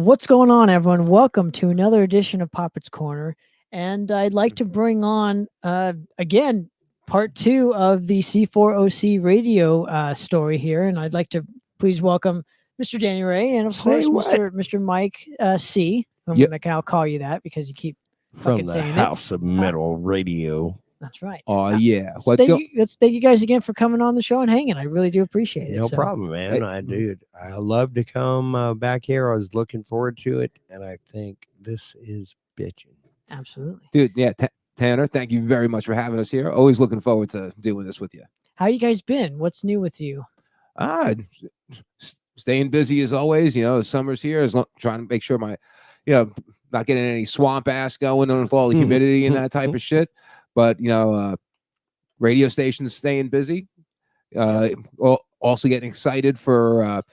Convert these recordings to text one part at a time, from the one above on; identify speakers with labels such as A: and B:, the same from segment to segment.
A: What's going on, everyone? Welcome to another edition of Poppitt's Corner. And I'd like to bring on, again, part two of the C4OC radio story here. And I'd like to please welcome Mr. Danny Ray and, of
B: Say
A: course,
B: what?
A: Mr. Mike C.
C: Yep.
A: I'll call you that because you keep
B: From
A: fucking
B: the
A: saying
B: House of Metal Radio.
A: That's right.
C: Oh, yeah.
A: Let's thank you guys again for coming on the show and hanging. I really do appreciate it.
B: No
A: So,
B: problem, man. I love to come back here. I was looking forward to it, and I think this is bitching.
A: Absolutely.
C: Dude, yeah, Tanner, thank you very much for having us here. Always looking forward to doing this with you.
A: How you guys been? What's new with you?
C: Staying busy as always. Summer's here. Trying to make sure not getting any swamp ass going on with all the humidity and that type of shit. But, radio stations staying busy. Also getting excited for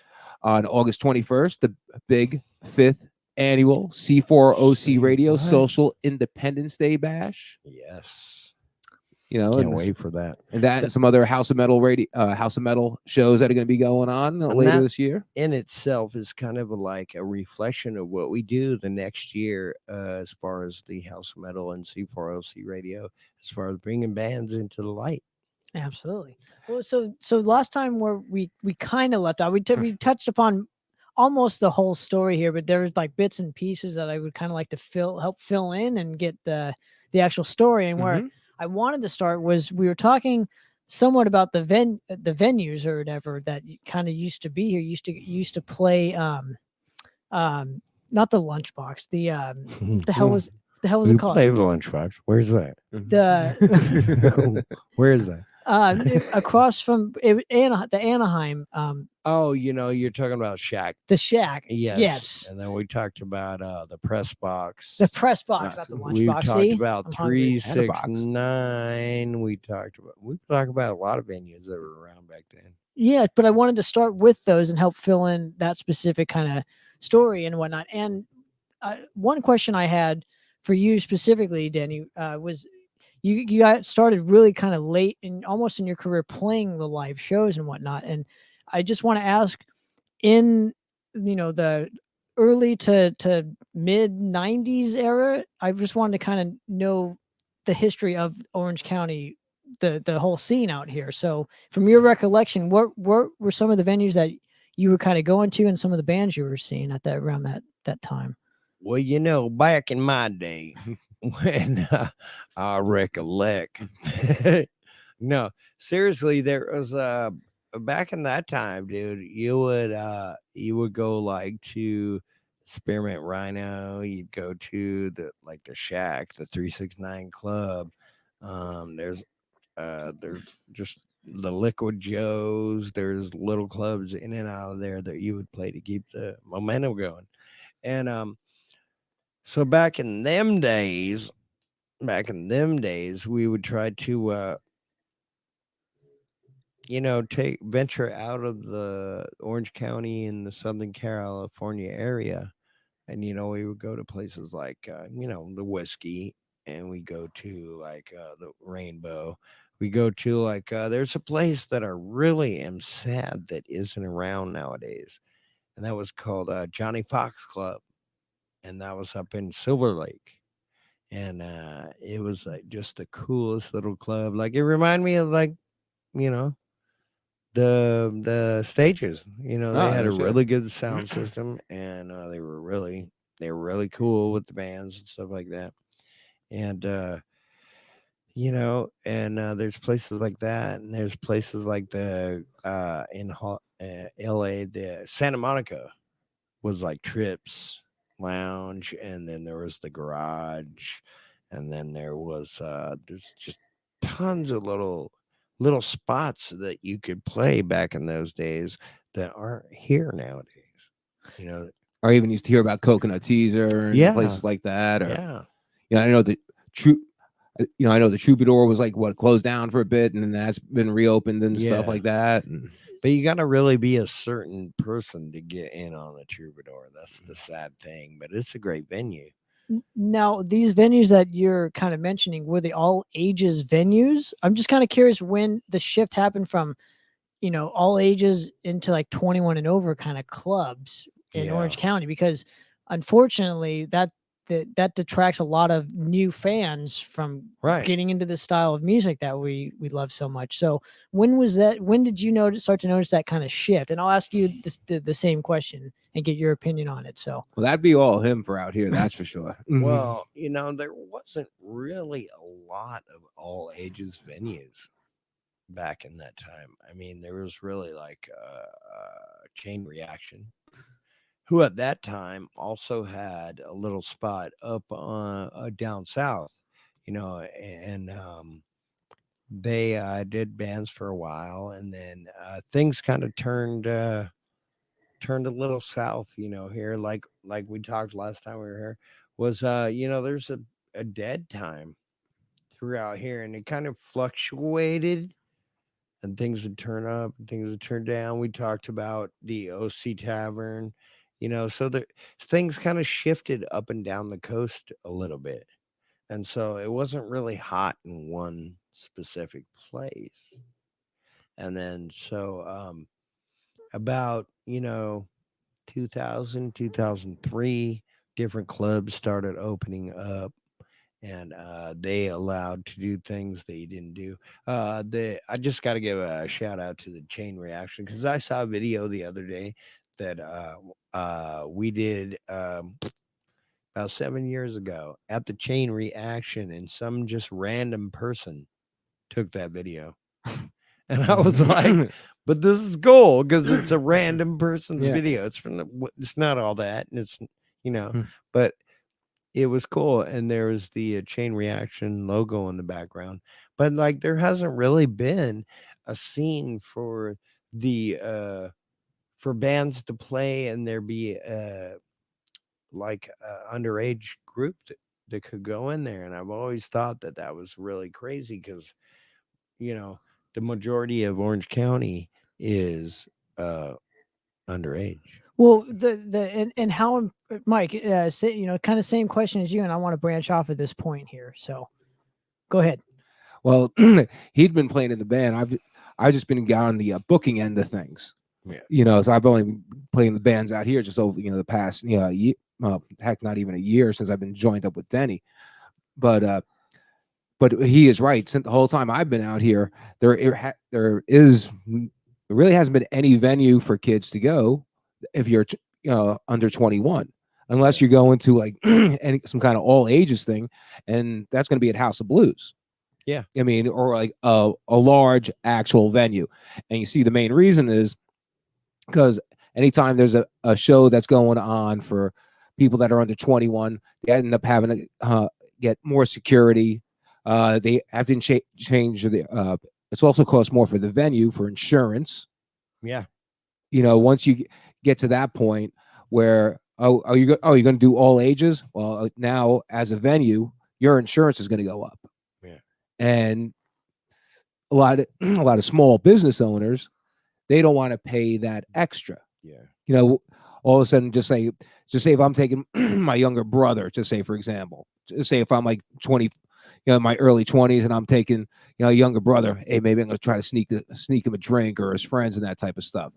C: on August 21st, the big 5th annual C4OC Radio Social Independence Day Bash.
B: Yes.
C: Can't
B: wait for that.
C: And some other House of Metal shows that are going to be going on later this year.
B: In itself is kind of like a reflection of what we do the next year, as far as the House of Metal and C4OC Radio, as far as bringing bands into the light.
A: Absolutely. Well, so last time where we kind of left out, we touched upon almost the whole story here, but there's like bits and pieces that I would kind of like to help fill in and get the actual story. And where I wanted to start was we were talking somewhat about the venues or whatever that kind of used to be here. Used to play not the Lunchbox. The hell was it called?
B: Play the Lunchbox. Where's that? Where is that?
A: Across from the Anaheim.
B: You're talking about Shack.
A: The Shack.
B: Yes. And then we talked about the press box.
A: The press box, not the lunch
B: We
A: box.
B: talked about 369. We talked about a lot of venues that were around back then.
A: Yeah, but I wanted to start with those and help fill in that specific kind of story and whatnot. And one question I had for you specifically, Denny, was you got started really kind of late and almost in your career playing the live shows and whatnot. And I just want to ask, in the early to mid 90s era, I just wanted to kind of know the history of Orange County, the whole scene out here. So from your recollection, what were some of the venues that you were kind of going to and some of the bands you were seeing at around that time?
B: Well, back in my day, when I recollect, no, seriously, there was back in that time, dude. You would go like to Spearmint Rhino. You'd go to the Shack, the 369 Club. There's just the Liquid Joes. There's little clubs in and out of there that you would play to keep the momentum going. And so back in them days, we would try to venture out of the Orange County in the Southern California area. And, we would go to places like, the Whiskey, and we go to the Rainbow. We go to there's a place that I really am sad that isn't around nowadays. And that was called Johnny Fox Club. And that was up in Silver Lake. And it was just the coolest little club. It reminded me of the stages. They had a really good sound system, and they were really cool with the bands and stuff like that. And there's places like that, and there's places like the in LA, the Santa Monica was like Trips Lounge, and then there was the Garage, and then there was there's just tons of little spots that you could play back in those days that aren't here nowadays.
C: Or even used to hear about Coconut Teaser and places like that. Or, I know the Troubadour was closed down for a bit, and then that's been reopened and stuff like that.
B: But you got to really be a certain person to get in on the Troubadour. That's the sad thing, but it's a great venue.
A: Now, these venues that you're kind of mentioning, were they all ages venues? I'm just kind of curious when the shift happened from, all ages into 21 and over kind of clubs in Orange County, because unfortunately, that detracts a lot of new fans from
B: Right.
A: getting into the style of music that we love so much. So when was that? When did you start to notice that kind of shift? And I'll ask you the same question and get your opinion on it. So
C: Well, that'd be all him for out here, that's for sure.
B: Well, there wasn't really a lot of all ages venues back in that time. I mean, there was really like Chain Reaction, who at that time also had a little spot up down south, and they did bands for a while, and then things kind of turned a little south, here, like we talked last time we were here, was there's a dead time throughout here, and it kind of fluctuated, and things would turn up and things would turn down. We talked about the OC Tavern, so the things kind of shifted up and down the coast a little bit. And so it wasn't really hot in one specific place. And then so about, 2000, 2003, different clubs started opening up, and they allowed to do things that you didn't do. I just got to give a shout out to the Chain Reaction, because I saw a video the other day that we did about 7 years ago at the Chain Reaction, and some just random person took that video. And I was like, but this is cool because it's a random person's
C: Yeah.
B: video. It's not all that, and it's but it was cool, and there was the Chain Reaction logo in the background. But like, there hasn't really been a scene for the for bands to play, and there be like underage group that could go in there. And I've always thought that was really crazy, because the majority of Orange County is underage.
A: well, and how Mike, kind of same question as you, and I want to branch off at this point here. So go ahead.
C: Well, he'd been playing in the band. I've just been on the booking end of things.
B: Yeah.
C: So I've only been playing the bands out here just over the past year, heck, not even a year since I've been joined up with Denny. But he is right. Since the whole time I've been out here, there really hasn't been any venue for kids to go if you're under 21, unless you're going to like some kind of all ages thing, and that's going to be at House of Blues.
B: Yeah.
C: I mean, or like a large actual venue. And you see, the main reason is because anytime there's a show that's going on for people that are under 21, they end up having to get more security. They have to change the. It's also costs more for the venue for insurance.
B: Yeah.
C: Once you get to that point where are you going to do all ages? Well, now as a venue, your insurance is going to go up.
B: Yeah.
C: And a lot of small business owners, they don't want to pay that extra.
B: Yeah.
C: All of a sudden, just say if I'm taking my younger brother, just say, for example, just say if I'm like 20, my early 20s, and I'm taking, a younger brother, hey, maybe I'm going to try to sneak him a drink, or his friends and that type of stuff.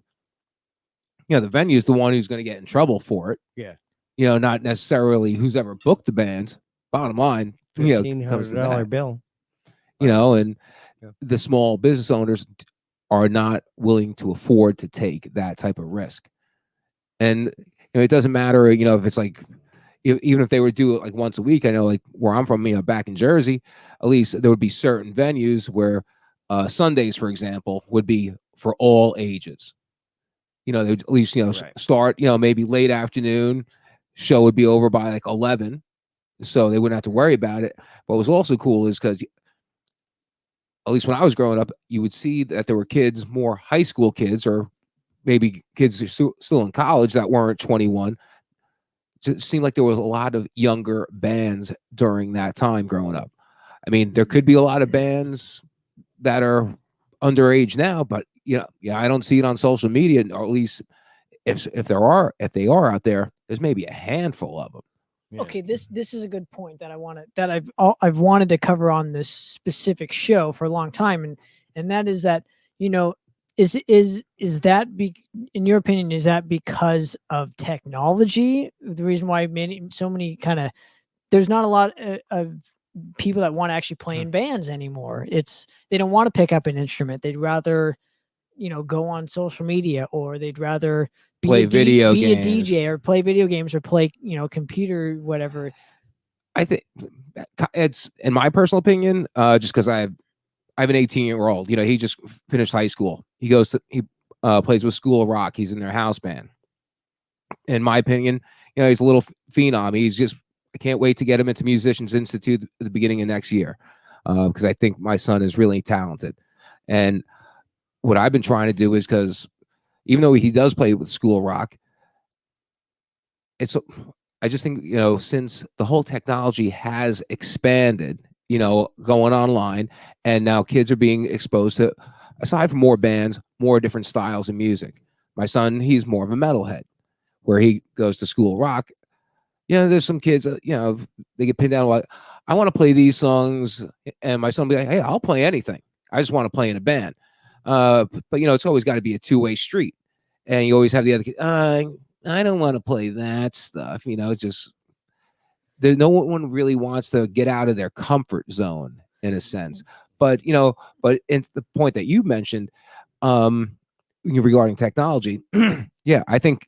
C: The venue is the one who's going to get in trouble for it.
B: Yeah.
C: Not necessarily who's ever booked the band. Bottom line,
B: $1,500 bill.
C: And the small business owners are not willing to afford to take that type of risk. And it doesn't matter, if it's like, even if they were to do it like once a week. I know, like where I'm from, back in Jersey, at least there would be certain venues where Sundays, for example, would be for all ages. They would at least
B: Right.
C: start maybe late afternoon. Show would be over by like 11, so they wouldn't have to worry about it. What was also cool is because, at least when I was growing up, you would see that there were kids, more high school kids, or maybe kids still in college that weren't 21. It seemed like there was a lot of younger bands during that time growing up. I mean, there could be a lot of bands that are underage now, but I don't see it on social media, or at least if they are out there, there's maybe a handful of them.
B: Yeah.
A: Okay, this is a good point that I've wanted to cover on this specific show for a long time, and that is that is that in your opinion, is that because of technology? The reason why so many kind of, there's not a lot of people that want to actually play in bands anymore. They don't want to pick up an instrument. They'd rather, go on social media, or they'd rather
C: Play
A: a
C: video
A: be a
C: games.
A: DJ, or play video games, or play, computer, whatever.
C: I think it's, in my personal opinion, just because I have an 18-year-old. He just finished high school. He plays with School of Rock. He's in their house band. In my opinion, he's a little phenom. I can't wait to get him into Musicians Institute at the beginning of next year, because I think my son is really talented. And what I've been trying to do is, because even though he does play with School of Rock, I just think, since the whole technology has expanded, going online, and now kids are being exposed to, aside from more bands, more different styles of music. My son, he's more of a metalhead, where he goes to School of Rock. There's some kids, they get pinned down like, I want to play these songs, and my son will be like, hey, I'll play anything. I just want to play in a band. But it's always got to be a two-way street, and you always have the other kid. I don't want to play that stuff. Just no one really wants to get out of their comfort zone, in a sense. But but in the point that you mentioned, regarding technology, yeah, I think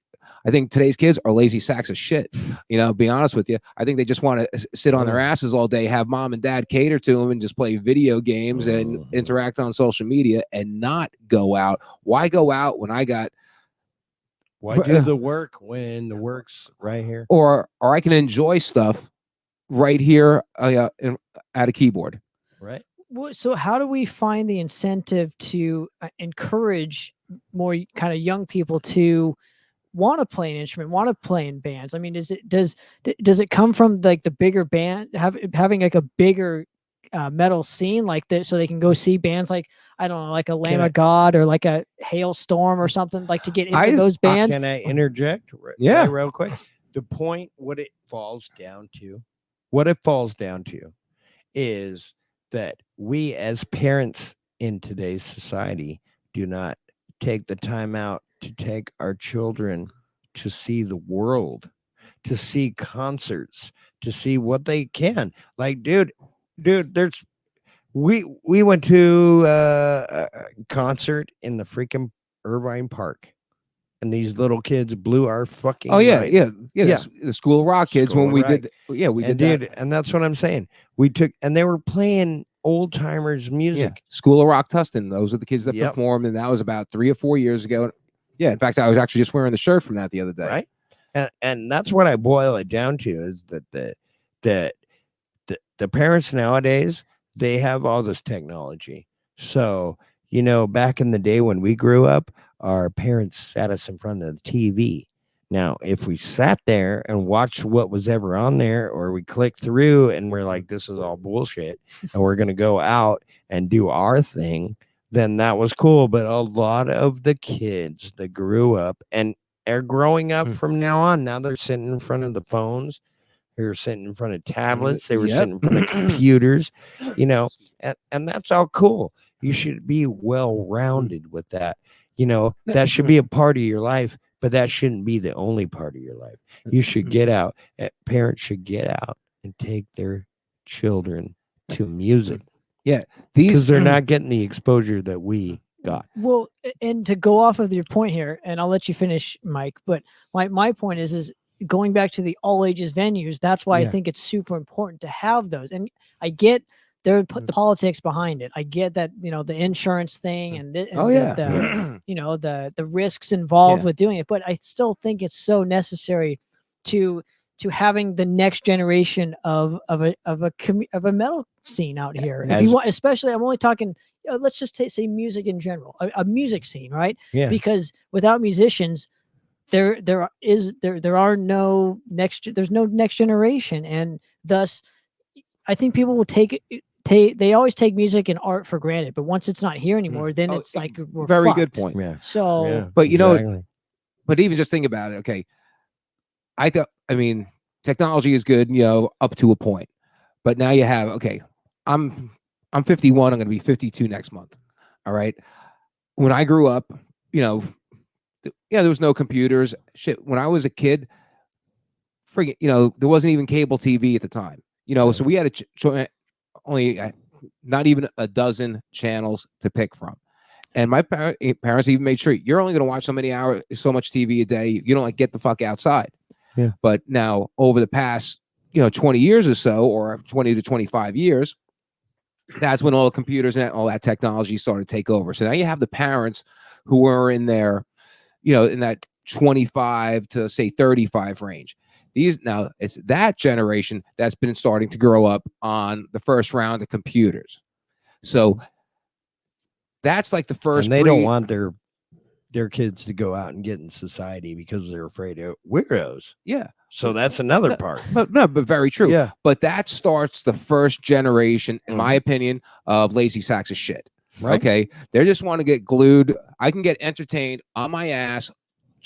C: today's kids are lazy sacks of shit. Be honest with you. I think they just want to sit on their asses all day, have mom and dad cater to them, and just play video games and interact on social media, and not go out. Why go out when I got?
B: Why do the work when the work's right here?
C: Or I can enjoy stuff right here at a keyboard.
B: Right.
A: Well, so how do we find the incentive to encourage more kind of young people to want to play an instrument, want to play in bands? I mean, does it come from like the bigger band having like a bigger metal scene like that, so they can go see bands like, I don't know, like a Lamb of God or like a Hailstorm or something, like to get into those bands?
B: Can I interject?
C: Yeah.
B: Real quick. The point, what it falls down to is that we as parents in today's society do not take the time out to take our children to see the world, to see concerts, to see what they can. Like, dude, we went to a concert in the freaking Irvine Park, and these little kids blew our fucking mind.
C: The School of Rock kids,
B: School
C: when
B: of
C: we
B: Rock.
C: did we
B: And
C: did
B: dude,
C: that.
B: and that's what I'm saying. We took, and they were playing old timers music.
C: School of Rock Tustin. Those are the kids that
B: Yep.
C: performed, and that was about 3 or 4 years ago. Yeah, in fact, I was actually just wearing the shirt from that the other day.
B: Right. And that's what I boil it down to, is that the parents nowadays, they have all this technology. So, back in the day when we grew up, our parents sat us in front of the TV. Now, if we sat there and watched what was ever on there, or we clicked through and we're like, this is all bullshit, and we're going to go out and do our thing, then that was cool. But a lot of the kids that grew up and are growing up from now on, now they're sitting in front of the phones. They were sitting in front of tablets. They were sitting in front of computers, and that's all cool. You should be well-rounded with that. That should be a part of your life, but that shouldn't be the only part of your life. You should get out. Parents should get out and take their children to music.
C: Yeah,
B: because they're not getting the exposure that we got.
A: Well, and to go off of your point here, and I'll let you finish, Mike, but my point is going back to the all ages venues. That's why I think it's super important to have those. And I get there put the politics behind it. I get that, the insurance thing and the risks involved with doing it, but I still think it's so necessary to having the next generation of a metal scene out here. And if you want, especially, I'm only talking, let's just say music in general, a music scene, right?
B: Yeah.
A: Because without musicians, there's no next generation, and thus I think people will they always take music and art for granted, but once it's not here anymore, then it's like we're
C: very
A: fucked.
C: good point.
B: Yeah.
A: So,
C: but but even just think about it. Okay, I mean, technology is good, up to a point, but now you have, okay, I'm 51. I'm going to be 52 next month. All right. when I grew up, there was no computers. Shit, when I was a kid, there wasn't even cable TV at the time. So we had only not even a dozen channels to pick from. And my parents even made sure you're only going to watch so much TV a day. You don't get the fuck outside.
B: Yeah.
C: But now over the past, 20 years or so, or 20 to 25 years, that's when all the computers and all that technology started to take over. So now you have the parents who were in their, in that 25 to say 35 range. Now it's that generation that's been starting to grow up on the first round of computers. So that's like the first.
B: And they don't want their kids to go out and get in society because they're afraid of weirdos.
C: Yeah.
B: So that's another part.
C: But very true.
B: Yeah.
C: But that starts the first generation, in my opinion, of lazy sacks of shit.
B: Right.
C: Okay. They just want to get glued. I can get entertained on my ass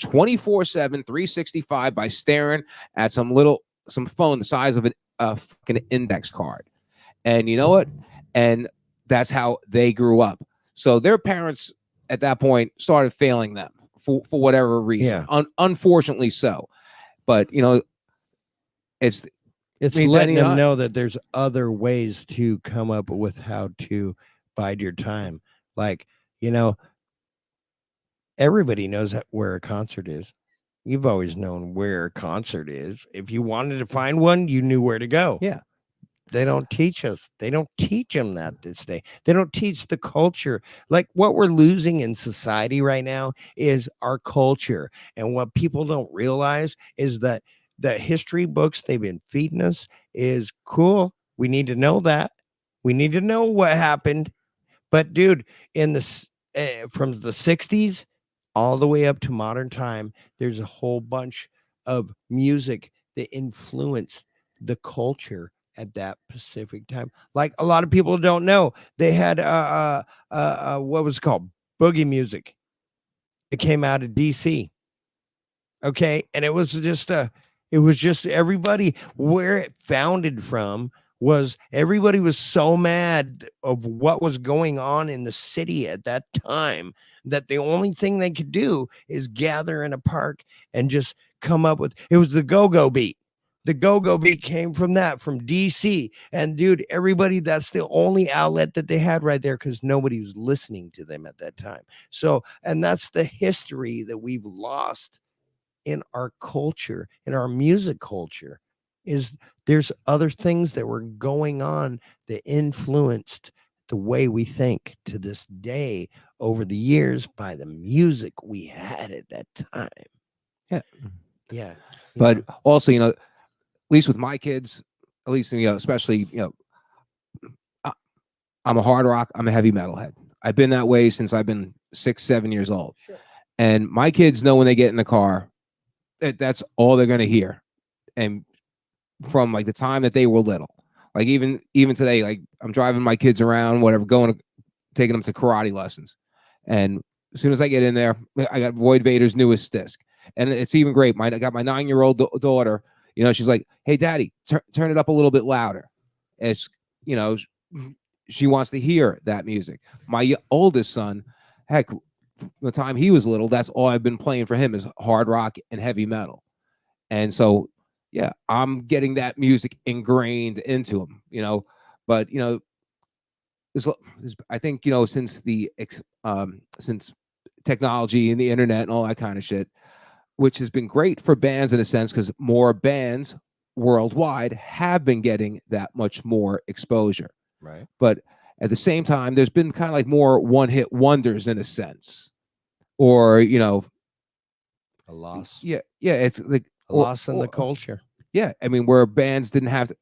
C: 24/7, 365 by staring at some phone the size of a fucking index card. And you know what? And that's how they grew up. So their parents at that point started failing them for whatever reason.
B: Yeah.
C: Unfortunately so. But it's
B: letting them know that there's other ways to come up with how to bide your time. Like, everybody knows where a concert is. You've always known where a concert is. If you wanted to find one, you knew where to go.
C: Yeah.
B: They don't teach us. They don't teach them that this day. They don't teach the culture. Like what we're losing in society right now is our culture. And what people don't realize is that the history books they've been feeding us is cool. We need to know that. We need to know what happened. But dude, in the from the 60s all the way up to modern time, there's a whole bunch of music that influenced the culture at that specific time. Like a lot of people don't know, they had what was it called? Boogie music. It came out of DC. Okay, and it was just everybody, where it founded from was everybody was so mad of what was going on in the city at that time that the only thing they could do is gather in a park and just come up with, it was the go-go beat. The go-go beat came from DC. And dude, everybody, that's the only outlet that they had right there because nobody was listening to them at that time. So, and that's the history that we've lost in our culture, in our music culture, is there's other things that were going on that influenced the way we think to this day over the years by the music we had at that time.
C: Yeah.
B: Yeah.
C: But also, at least with my kids, at least, especially, I'm a hard rock, I'm a heavy metal head. I've been that way since I've been 6, 7 years old.
A: Sure.
C: And my kids know when they get in the car, that's all they're going to hear. And from like the time that they were little, like even today, like I'm driving my kids around, whatever, taking them to karate lessons. And as soon as I get in there, I got Void Vader's newest disc. And it's even great. I got my 9-year-old daughter, she's like, "Hey daddy, turn it up a little bit louder." It's, she wants to hear that music. My oldest son, heck, the time he was little, that's all I've been playing for him is hard rock and heavy metal. And so, yeah, I'm getting that music ingrained into him, but, I think, since technology and the internet and all that kind of shit, which has been great for bands in a sense, because more bands worldwide have been getting that much more exposure.
B: Right.
C: But at the same time, there's been kind of like more one-hit wonders in a sense, or
B: a loss.
C: Yeah, it's like
B: a loss in the culture.
C: Yeah, I mean, where bands didn't have to.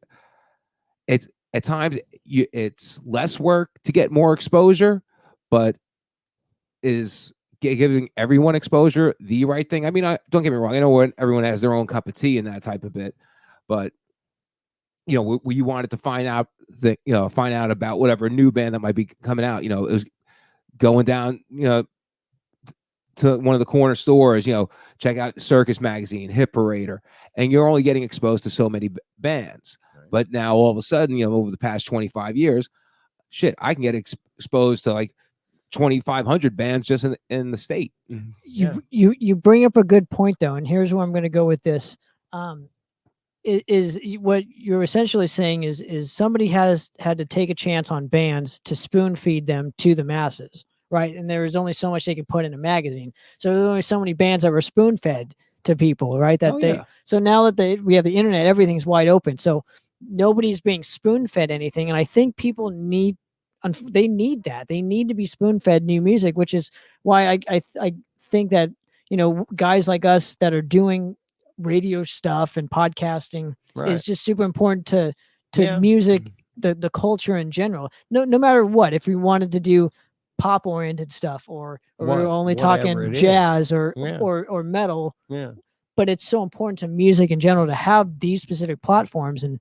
C: It's at times it's less work to get more exposure, but is giving everyone exposure the right thing? I mean, don't get me wrong. I know everyone has their own cup of tea in that type of bit, but we wanted to find out about whatever new band that might be coming out. It was going down, to one of the corner stores, check out Circus Magazine, Hit Parader, and you're only getting exposed to so many bands. Right. But now all of a sudden, over the past 25 years, shit, I can get exposed to like 2,500 bands just in the state.
A: You bring up a good point though, and here's where I'm going to go with this. What you're essentially saying is somebody has had to take a chance on bands to spoon feed them to the masses, right? And there was only so much they could put in a magazine, so there's only so many bands that were spoon fed to people, right? So now that we have the internet, everything's wide open, so nobody's being spoon fed anything, and I think people need that. They need to be spoon fed new music, which is why I think that guys like us that are doing radio stuff and podcasting is just super important to music, the culture in general. No matter what, if we wanted to do pop oriented stuff or we're only talking jazz or metal, but it's so important to music in general to have these specific platforms. And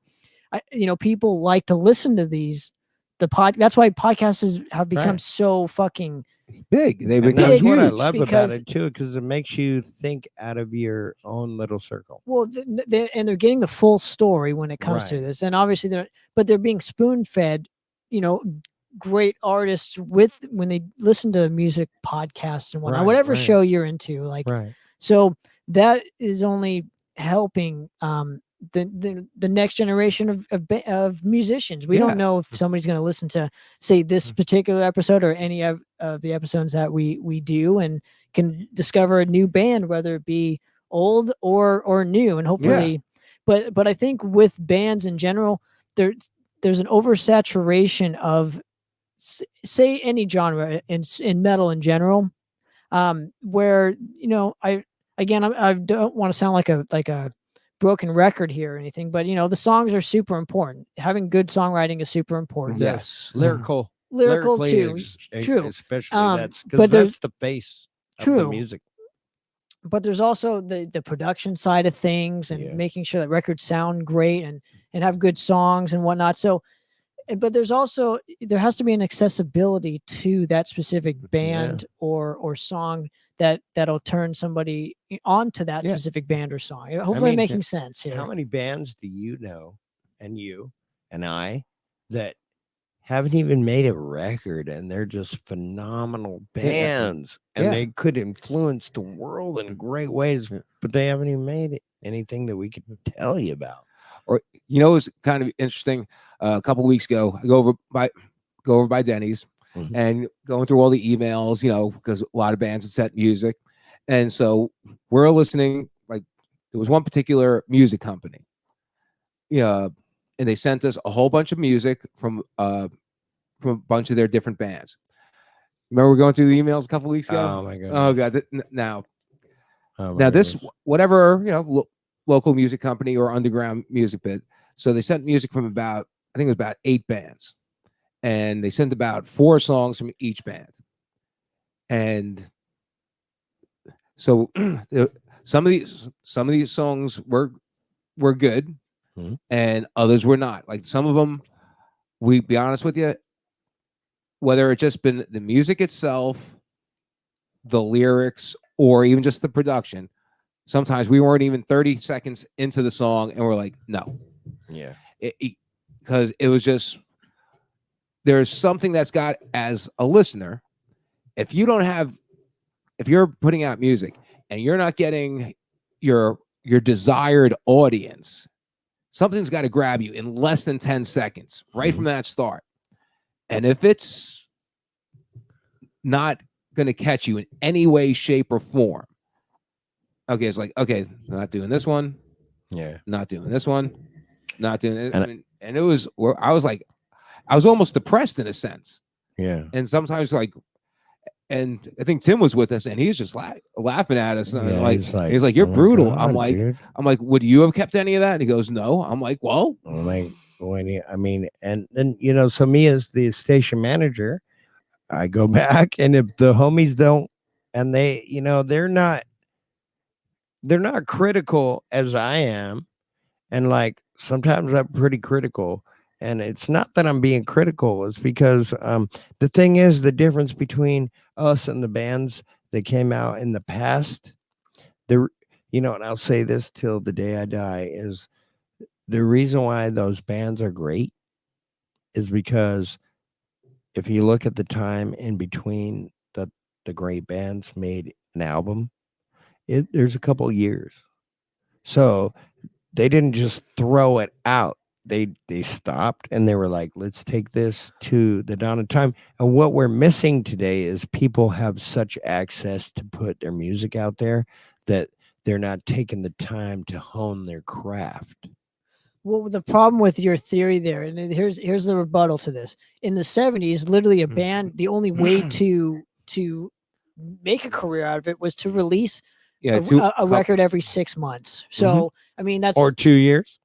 A: people like to listen to these that's why podcasts have become so fucking
C: big. They become
B: that's
C: huge.
B: what I love about it too, because it makes you think out of your own little circle.
A: Well, and they're getting the full story when it comes to this, and obviously they're being spoon fed, great artists when they listen to music podcasts and whatnot, whatever show you're into, so that is only helping the next generation of musicians. We don't know if somebody's going to listen to, say, this particular episode or any of the episodes that we do, and can discover a new band, whether it be old or new, and hopefully but I think with bands in general, there's an oversaturation of, say, any genre in metal in general, where I don't want to sound like a broken record here or anything, but the songs are super important. Having good songwriting is super important.
C: Yes.
A: Lyrical too. True.
B: Especially that's the face of the music.
A: But there's also the production side of things, and making sure that records sound great and have good songs and whatnot. So, but there has to be an accessibility to that specific band or song that'll turn somebody onto that specific band or song. Hopefully, making sense here.
B: How many bands do you know, and you and I, that haven't even made a record, and they're just phenomenal bands, and they could influence the world in great ways, but they haven't even made anything that we could tell you about?
C: Or it was kind of interesting. A couple of weeks ago, I go over by Denny's. And going through all the emails, because a lot of bands had set music. And so we're listening, like there was one particular music company. And they sent us a whole bunch of music from a bunch of their different bands. Remember going through the emails a couple of weeks ago?
B: Oh my goodness.
C: Oh God. Now this, whatever, local music company or underground music bit. So they sent music from I think it was about 8 bands. And they sent about 4 songs from each band. And so some of these songs were good, and others were not. Like some of them, we be honest with you, whether it's just been the music itself, the lyrics, or even just the production, sometimes we weren't even 30 seconds into the song and we're like, no.
B: Yeah.
C: Because it was just, there's something that's got, as a listener, if you're putting out music and you're not getting your desired audience, something's got to grab you in less than 10 seconds right from that start. And if it's not going to catch you in any way, shape, or form, okay, it's like, okay, not doing this one.
B: Yeah.
C: Not doing this one. Not doing it. And it was where I was almost depressed in a sense.
B: Yeah.
C: And sometimes and I think Tim was with us, and he's just laughing at us. And he's like, you're brutal.
B: God,
C: I'm like, would you have kept any of that? And he goes, no. I'm like, well,
B: and then, so me as the station manager, I go back, and if the homies don't, and they, they're not critical as I am. And like, sometimes I'm pretty critical. And it's not that I'm being critical. It's because the thing is, the difference between us and the bands that came out in the past, and I'll say this till the day I die, is the reason why those bands are great is because if you look at the time in between the great bands made an album, there's a couple years. So they didn't just throw it out. They stopped and they were like, let's take this to the dawn of time. And what we're missing today is people have such access to put their music out there that they're not taking the time to hone their craft.
A: Well, the problem with your theory there, and here's the rebuttal to this. In the 70s, literally a band, the only way to make a career out of it was to release a record every 6 months. So I mean that's
B: Or 2 years.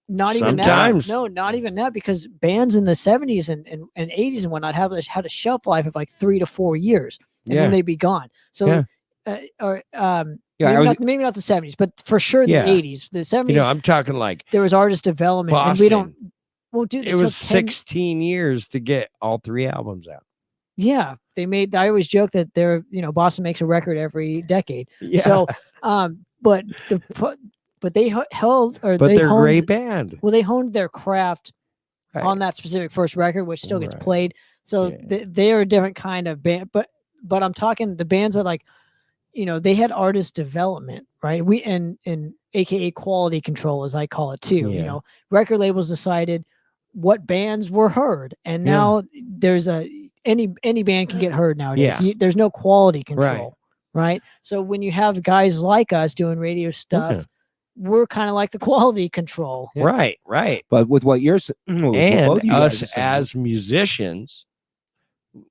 A: not even
B: sometimes.
A: that. No, not even that, because bands in the 70s and 80s and whatnot had a shelf life of like 3 to 4 years, and then they'd be gone. So maybe not the 70s, but for sure the 80s, the 70s.
B: I'm talking like
A: there was artist development,
B: Boston.
A: and we don't. Well, dude,
B: it was 16 years to get all 3 albums out.
A: Yeah, they made. I always joke that Boston makes a record every decade.
B: Yeah.
A: So, but they held, or
B: but
A: they
B: they're a
A: honed,
B: great band.
A: Well, they honed their craft
B: Right.
A: on that specific first record, which still gets
B: Right.
A: played. So they are a different kind of band. But I'm talking the bands that they had artist development, right? We and AKA quality control, as I call it too.
B: Yeah.
A: Record labels decided what bands were heard, and now there's any band can get heard nowadays.
B: Yeah.
A: There's no quality control, right? So when you have guys like us doing radio stuff, we're kind of like the quality control.
B: Yeah. Right.
C: But with what you're saying,
B: and us as musicians,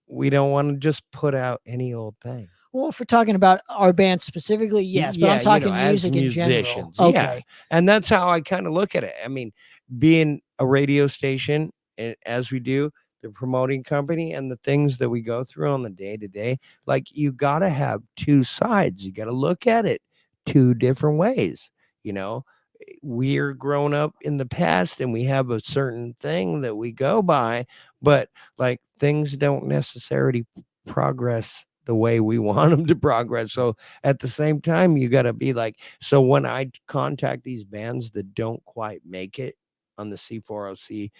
B: we don't want to just put out any old thing.
A: Well, if we're talking about our band specifically, yes, but I'm talking music in general. Okay.
B: And that's how I kind of look at it. I mean, being a radio station, as we do, the promoting company, and the things that we go through on the day to day, like you got to have two sides. You got to look at it two different ways. We're grown up in the past and we have a certain thing that we go by, but like things don't necessarily progress the way we want them to progress. So at the same time, you got to be like, so when I contact these bands that don't quite make it on the C4OC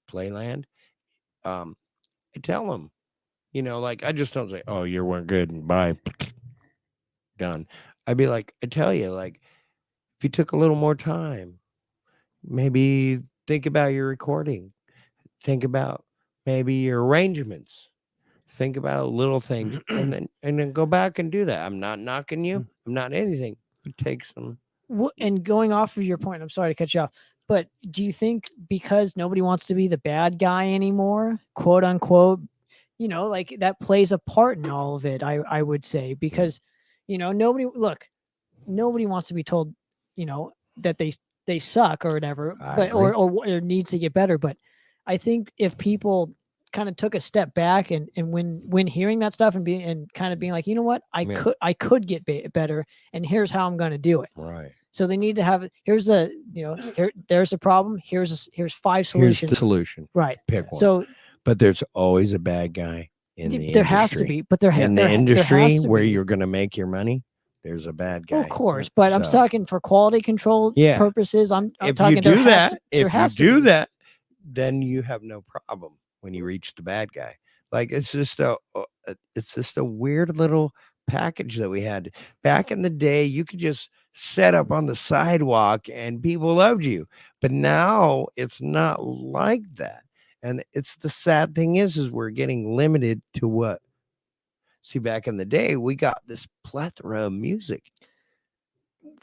B: playland, I tell them, I just don't say, oh, you weren't good and bye, done. I'd be like, I tell you, like, if you took a little more time, maybe think about your recording, think about maybe your arrangements, think about little things, and then go back and do that. I'm not knocking you. I'm not anything. It takes some.
A: And going off of your point, I'm sorry to cut you off, but do you think because nobody wants to be the bad guy anymore, quote unquote, like that plays a part in all of it? I would say, because nobody wants to be told that they suck or whatever, but or needs to get better. But I think if people kind of took a step back and when hearing that stuff and kind of being like, you know what, I could get better, and here's how I'm going to do it.
B: Right.
A: So they need to have, there's a problem. Here's 5 solutions.
B: Here's the solution.
A: Right.
B: Pick one.
A: So,
B: but there's always a bad guy in the industry.
A: There has to be, but
B: in the industry where you're going to make your money, there's a bad guy.
A: Well, of course, but I'm talking for quality control purposes. I'm
B: if
A: talking.
B: You do that, if you do that, then you have no problem when you reach the bad guy. Like it's just a weird little package that we had back in the day. You could just set up on the sidewalk and people loved you, but now it's not like that. And it's the sad thing is we're getting limited to what. See, back in the day, we got this plethora of music.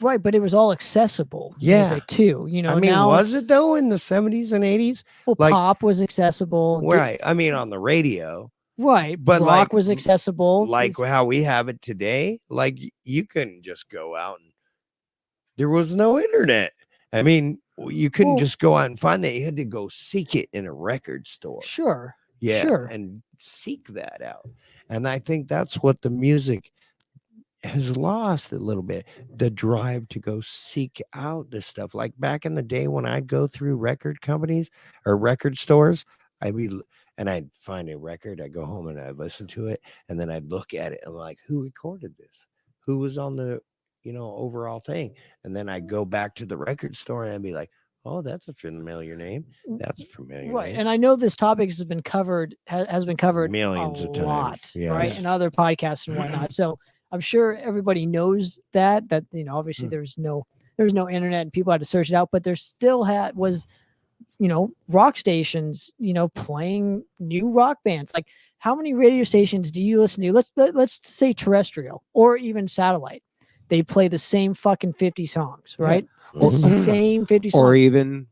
A: Right, but it was all accessible music too.
B: I mean,
A: now
B: was it though in the 70s and 80s?
A: Well, pop was accessible.
B: Right. I mean, on the radio.
A: Right. But rock was accessible.
B: Like how we have it today. Like you couldn't just go out and there was no internet. I mean, you couldn't just go out and find that. You had to go seek it in a record store.
A: Sure.
B: Yeah.
A: Sure.
B: And seek that out. And I think that's what the music has lost a little bit, the drive to go seek out this stuff. Like back in the day when I'd go through record companies or record stores, I'd find a record, I'd go home and I'd listen to it, and then I'd look at it and like, who recorded this? Who was on the overall thing? And then I'd go back to the record store and I'd be like, Oh, that's a familiar name. That's a familiar
A: Right.
B: name.
A: And I know this topic has been covered, has been covered
B: Millions
A: a
B: of times,
A: lot, right?
B: yes.
A: And other podcasts and whatnot. So I'm sure everybody knows that, obviously there's no internet and people had to search it out, but there still was, rock stations, playing new rock bands. Like, how many radio stations do you listen to? Let's say terrestrial or even satellite. They play the same fucking 50 songs, right? The same 50 songs.
C: Or even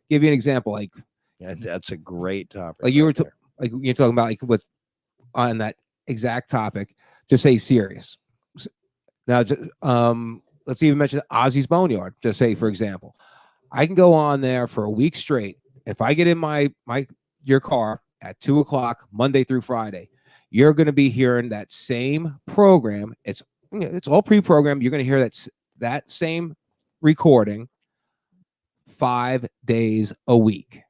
C: give you an example, like
B: that's a great topic.
C: like you were like you're talking about, like with on that exact topic. Just say Sirius. Now, let's even mention Ozzy's Boneyard. Just say, for example, I can go on there for a week straight. If I get in your car at 2:00 Monday through Friday, you're going to be hearing that same program. It's all pre-programmed. You're going to hear that same recording 5 days a week.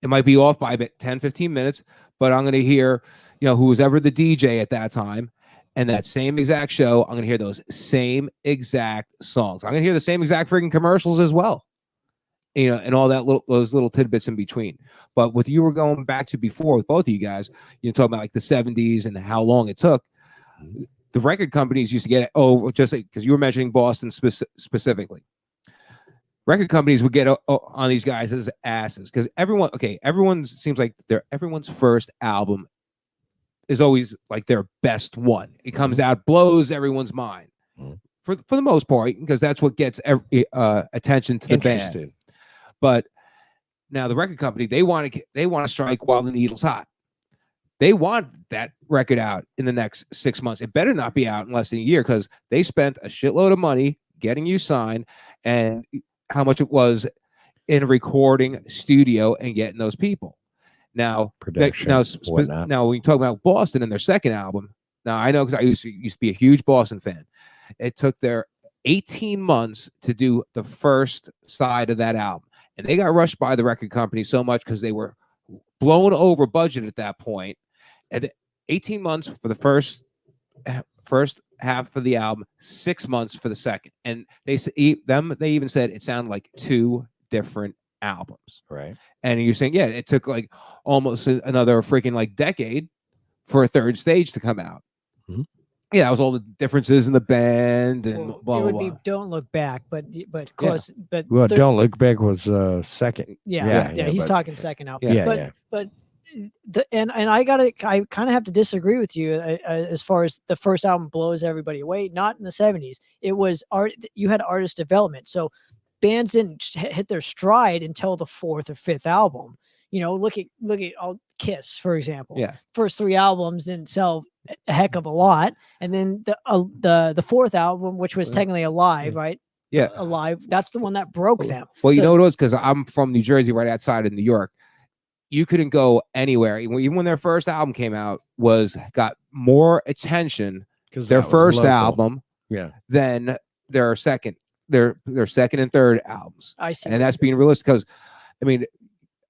C: It might be off by about 10, 15 minutes, but I'm going to hear, who was ever the DJ at that time, and that same exact show, I'm going to hear those same exact songs. I'm going to hear the same exact freaking commercials as well, and all those little tidbits in between. But what you were going back to before with both of you guys, talking about like the 70s and how long it took. The record companies used to get just because you were mentioning Boston specifically. Record companies would get on these guys' asses because everyone seems like everyone's first album is always like their best one. It comes out, blows everyone's mind for the most part, because that's what gets attention to the band. But now the record company, they want to strike while the needle's hot. They want that record out in the next 6 months. It better not be out in less than a year, because they spent a shitload of money getting you signed, and how much it was in a recording studio and getting those people. Now,
B: production.
C: Now, when you talk about Boston and their second album, now I know because I used to be a huge Boston fan. It took their 18 months to do the first side of that album, and they got rushed by the record company so much because they were blown over budget at that point. And 18 months for the first half of the album, 6 months for the second, and they even said it sounded like two different albums.
B: Right.
C: And you're saying, yeah, it took like almost another freaking like decade for a third stage to come out. Yeah, it was all the differences in the band and blah blah.
A: It would be Don't Look Back, but close. Yeah.
B: But Don't Look Back was second.
A: Yeah, he's talking second album.
B: Yeah,
A: but I kind of have to disagree with you as far as the first album blows everybody away. Not in the 70s. It was you had artist development, so bands didn't hit their stride until the fourth or fifth album. Look at Kiss, for example.
C: Yeah,
A: first three albums didn't sell a heck of a lot, and then the fourth album, which was technically Alive, right?
C: Yeah,
A: Alive. That's the one that broke them.
C: Well, you know what it was, because I'm from New Jersey, right outside of New York. You couldn't go anywhere, even when their first album came out, got more attention because their first album, than their second and third albums.
A: I see,
C: and that's being realistic, because I mean,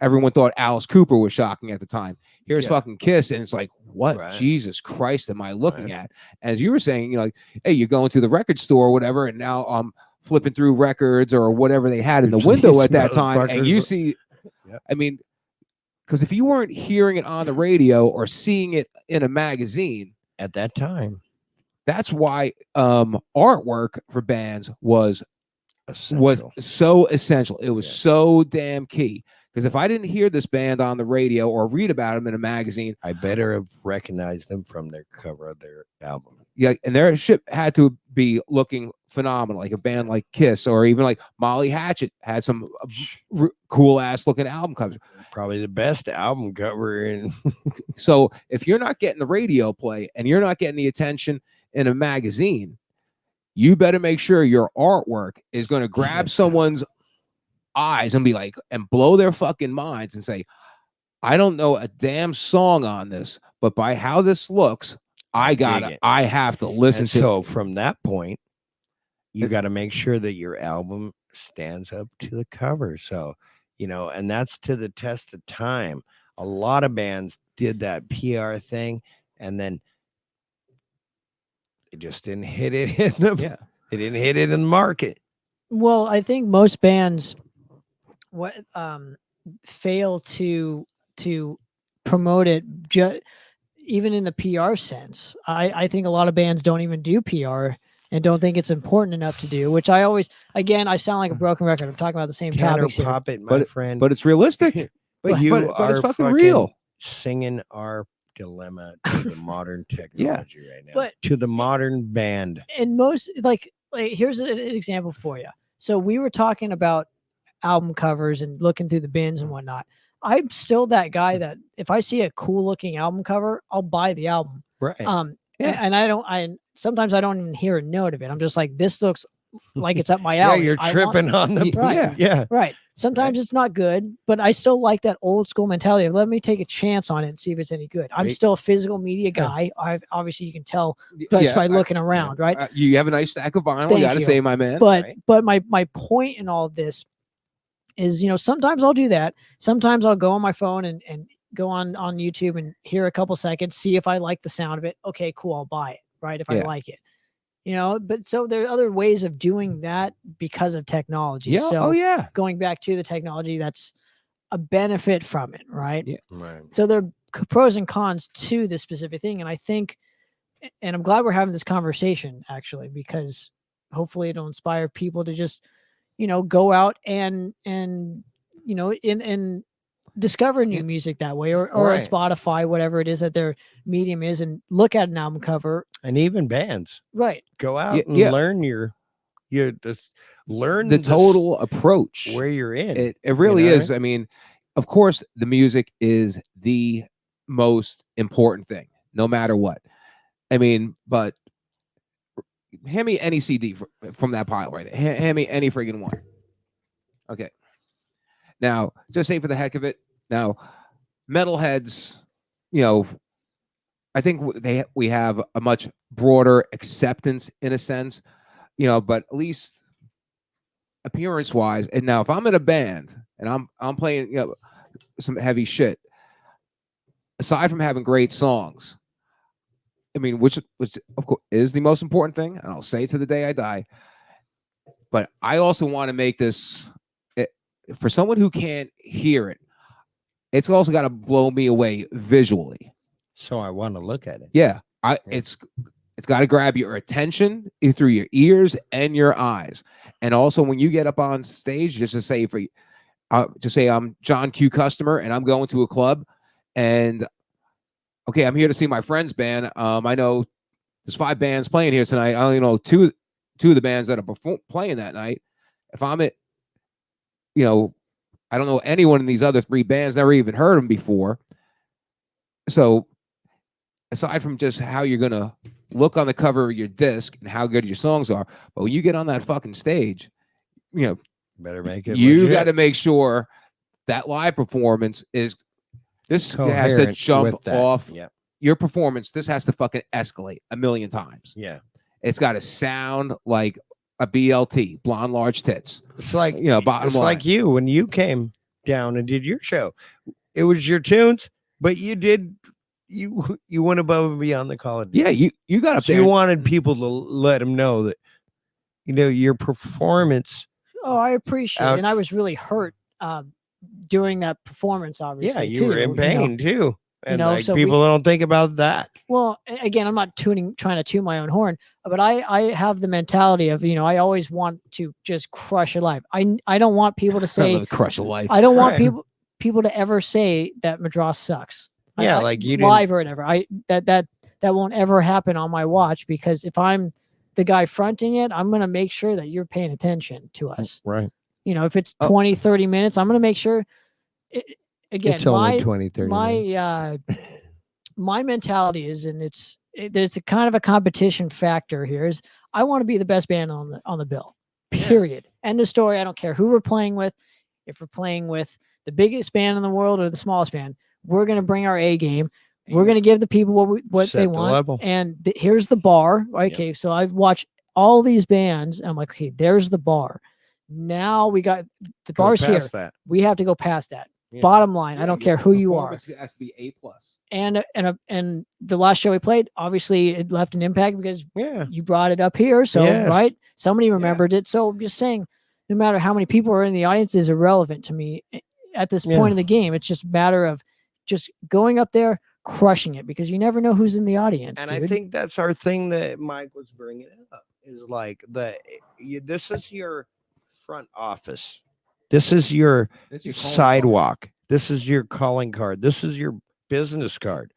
C: everyone thought Alice Cooper was shocking at the time. Here's fucking Kiss, and it's like, what? Right. Jesus Christ am I looking at? As you were saying, hey, you're going to the record store or whatever, and now I'm flipping through records or whatever they had in the window at that time, and you see, I mean, because if you weren't hearing it on the radio or seeing it in a magazine
B: at that time,
C: that's why artwork for bands was so essential. It was so damn key. Because if I didn't hear this band on the radio or read about them in a magazine,
B: I better have recognized them from their cover of their album.
C: Yeah, and their shit had to be looking phenomenal. Like a band like Kiss, or even like Molly Hatchet had some cool ass looking album covers.
B: Probably the best album cover in.
C: So if you're not getting the radio play and you're not getting the attention in a magazine, you better make sure your artwork is going to grab someone's eyes and be like, and blow their fucking minds and say, I don't know a damn song on this, but by how this looks, I have to listen to it.
B: So from that point, you got to make sure that your album stands up to the cover. So, and that's to the test of time. A lot of bands did that PR thing, and then they just didn't hit it in the they didn't hit it in the market.
A: Well, I think most bands what fail to promote it even in the PR sense. I think a lot of bands don't even do PR and don't think it's important enough to do, which I always, again, I sound like a broken record. I'm talking about the same
B: Tanner
A: topics here.
B: Poppitt, my friend.
C: But it's realistic.
B: But you
C: but it's
B: are
C: fucking real.
B: singing our dilemma to the modern technology right now.
A: But
B: to the modern band.
A: And most like here's an example for you. So we were talking about album covers and looking through the bins and whatnot. I'm still that guy that if I see a cool looking album cover, I'll buy the album.
B: Right.
A: And I sometimes I don't even hear a note of it. I'm just like, this looks like it's up my alley.
B: Yeah, you're tripping on the
A: right.
B: Yeah.
A: Right. Sometimes it's not good, but I still like that old school mentality of let me take a chance on it and see if it's any good. I'm still a physical media guy. Obviously you can tell just by looking around, right?
C: You have a nice stack of vinyl.
A: Thank
C: You got to
A: you.
C: say, my man.
A: But my point in all this is, sometimes I'll do that. Sometimes I'll go on my phone and go on YouTube and hear a couple seconds, see if I like the sound of it. Okay, cool. I'll buy it. Right. If I like it, but so there are other ways of doing that because of technology.
C: Yeah.
A: So going back to the technology, that's a benefit from it. Right.
C: Yeah.
B: Right.
A: So there are pros and cons to this specific thing. And I think, and I'm glad we're having this conversation actually, because hopefully it'll inspire people to just, go out and discover new music that way, or on Spotify, whatever it is that their medium is, and look at an album cover.
B: And even bands.
A: Right.
B: Go out and learn learn
C: the total approach
B: where you're in.
C: It really is. I mean, of course, the music is the most important thing, no matter what. I mean, but hand me any CD from that pile right there. Hand me any friggin' one. Okay. Now, just say for the heck of it. Now, metalheads, I think we have a much broader acceptance in a sense, but at least appearance-wise. And now, if I'm in a band and I'm playing, some heavy shit, aside from having great songs, I mean, which of course is the most important thing, and I'll say to the day I die. But I also want to make this for someone who can't hear it. It's also got to blow me away visually.
B: So I want to look at it.
C: Yeah, it's got to grab your attention through your ears and your eyes, and also when you get up on stage, just to say I'm John Q. Customer, and I'm going to a club, and okay, I'm here to see my friend's band. I know there's 5 bands playing here tonight. I only know two of the bands that are playing that night. If I'm at, I don't know anyone in these other 3 bands, never even heard them before. So aside from just how you're going to look on the cover of your disc and how good your songs are, but when you get on that fucking stage,
B: better make it.
C: You got to make sure that live performance is, this has to jump off your performance. This has to fucking escalate a million times.
B: Yeah.
C: It's got to sound like a BLT, blonde, large tits.
B: It's like,
C: bottom
B: it's
C: line.
B: like you, when you came down and did your show, it was your tunes, but you went above and beyond the call.
C: Yeah. You got up there.
B: You wanted people to let them know that, your performance.
A: Oh, I appreciate it. And I was really hurt during that performance, obviously.
B: Yeah, you were in pain too. And so people don't think about that.
A: Well, again, I'm not trying to tune my own horn, but I have the mentality of, I always want to just crush a life. I don't want people to say
C: crush a life.
A: I don't want people to ever say that Madras sucks.
B: Yeah, like you
A: live or whatever. That won't ever happen on my watch, because if I'm the guy fronting it, I'm going to make sure that you're paying attention to us.
B: Right.
A: If it's 20, 30 minutes, I'm going to make sure. Again,
B: it's only 20, 30
A: minutes. My mentality is, and it's a kind of a competition factor here, is I want to be the best band on the bill. Period. End of story. I don't care who we're playing with. If we're playing with the biggest band in the world or the smallest band, we're going to bring our A game. We're going to give the people what they want.
B: Level.
A: And here's the bar. Okay, so I've watched all these bands, and I'm like, okay, there's the bar. Now we got the bar's here. We have to go past that. Yeah. Bottom line, I don't care who you are.
C: It has to be A+.
A: And the last show we played, obviously it left an impact because you brought it up here. So right, somebody remembered it. So I'm just saying, no matter how many people are in the audience is irrelevant to me at this
B: Yeah.
A: point in the game. It's just a matter of just going up there, crushing it, because you never know who's in the audience.
B: And
A: dude.
B: I think that's our thing that Mike was bringing up is like this is your front office. This is your
C: That's your calling card.
B: sidewalk. This is your calling card. This is your business card.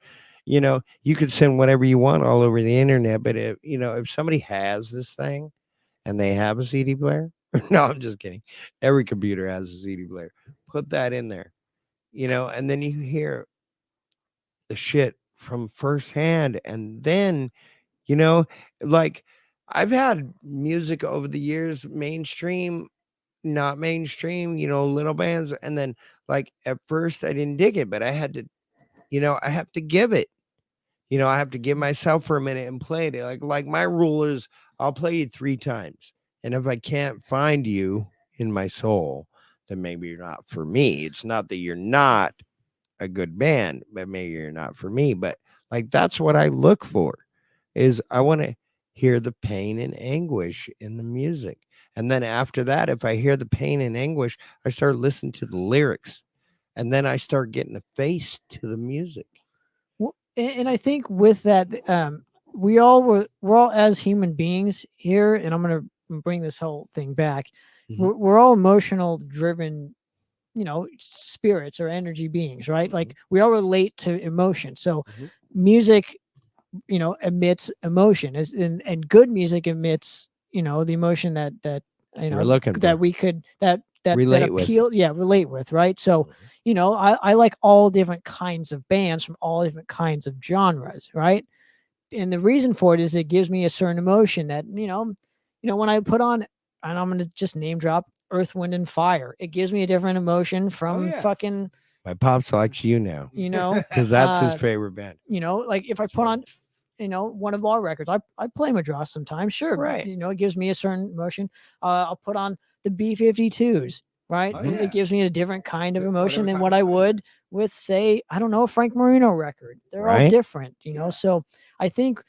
B: You know, you could send whatever you want all over the internet, but if somebody has this thing and they have a CD player, no, I'm just kidding. Every computer has a CD player. Put that in there, and then you hear the shit from firsthand, and then like I've had music over the years, mainstream, not mainstream, little bands, and then like at first I didn't dig it, but I had to, I have to give it. I have to give myself for a minute and play it. Like my rule is I'll play you 3 times. And if I can't find you in my soul, then maybe you're not for me. It's not that you're not a good band, but maybe you're not for me. But like that's what I look for is I want to hear the pain and anguish in the music. And then after that, if I hear the pain and anguish, I start listening to the lyrics. And then I start getting a face to the music.
A: And I think with that, we're all as human beings here, and I'm going to bring this whole thing back.
B: Mhm.
A: We're all emotional driven, spirits or energy beings, right? Like we all relate to emotion. So
B: Mhm.
A: music, emits emotion, and good music emits, the emotion that
B: We're looking for.
A: that we could that
B: Relate with.
A: appeal, relate with, right? So
B: Mhm.
A: I like all different kinds of bands from all different kinds of genres, right? And the reason for it is it gives me a certain emotion that when I put on, and I'm gonna just name drop Earth, Wind, and Fire, it gives me a different emotion from
C: yeah.
A: fucking
B: My pops likes you now because that's his favorite band.
A: like if I put on one of our records, I play Madras sometimes, sure,
B: Right.
A: it gives me a certain emotion. I'll put on the B-52s, right?
C: Oh,
A: It
C: yeah.
A: gives me a different kind of
C: Whatever
A: emotion than
C: type
A: what
C: of
A: I
C: genre.
A: would with, say, I don't know, a Frank Marino record. They're all
B: Right.
A: different,
C: Yeah.
A: so I think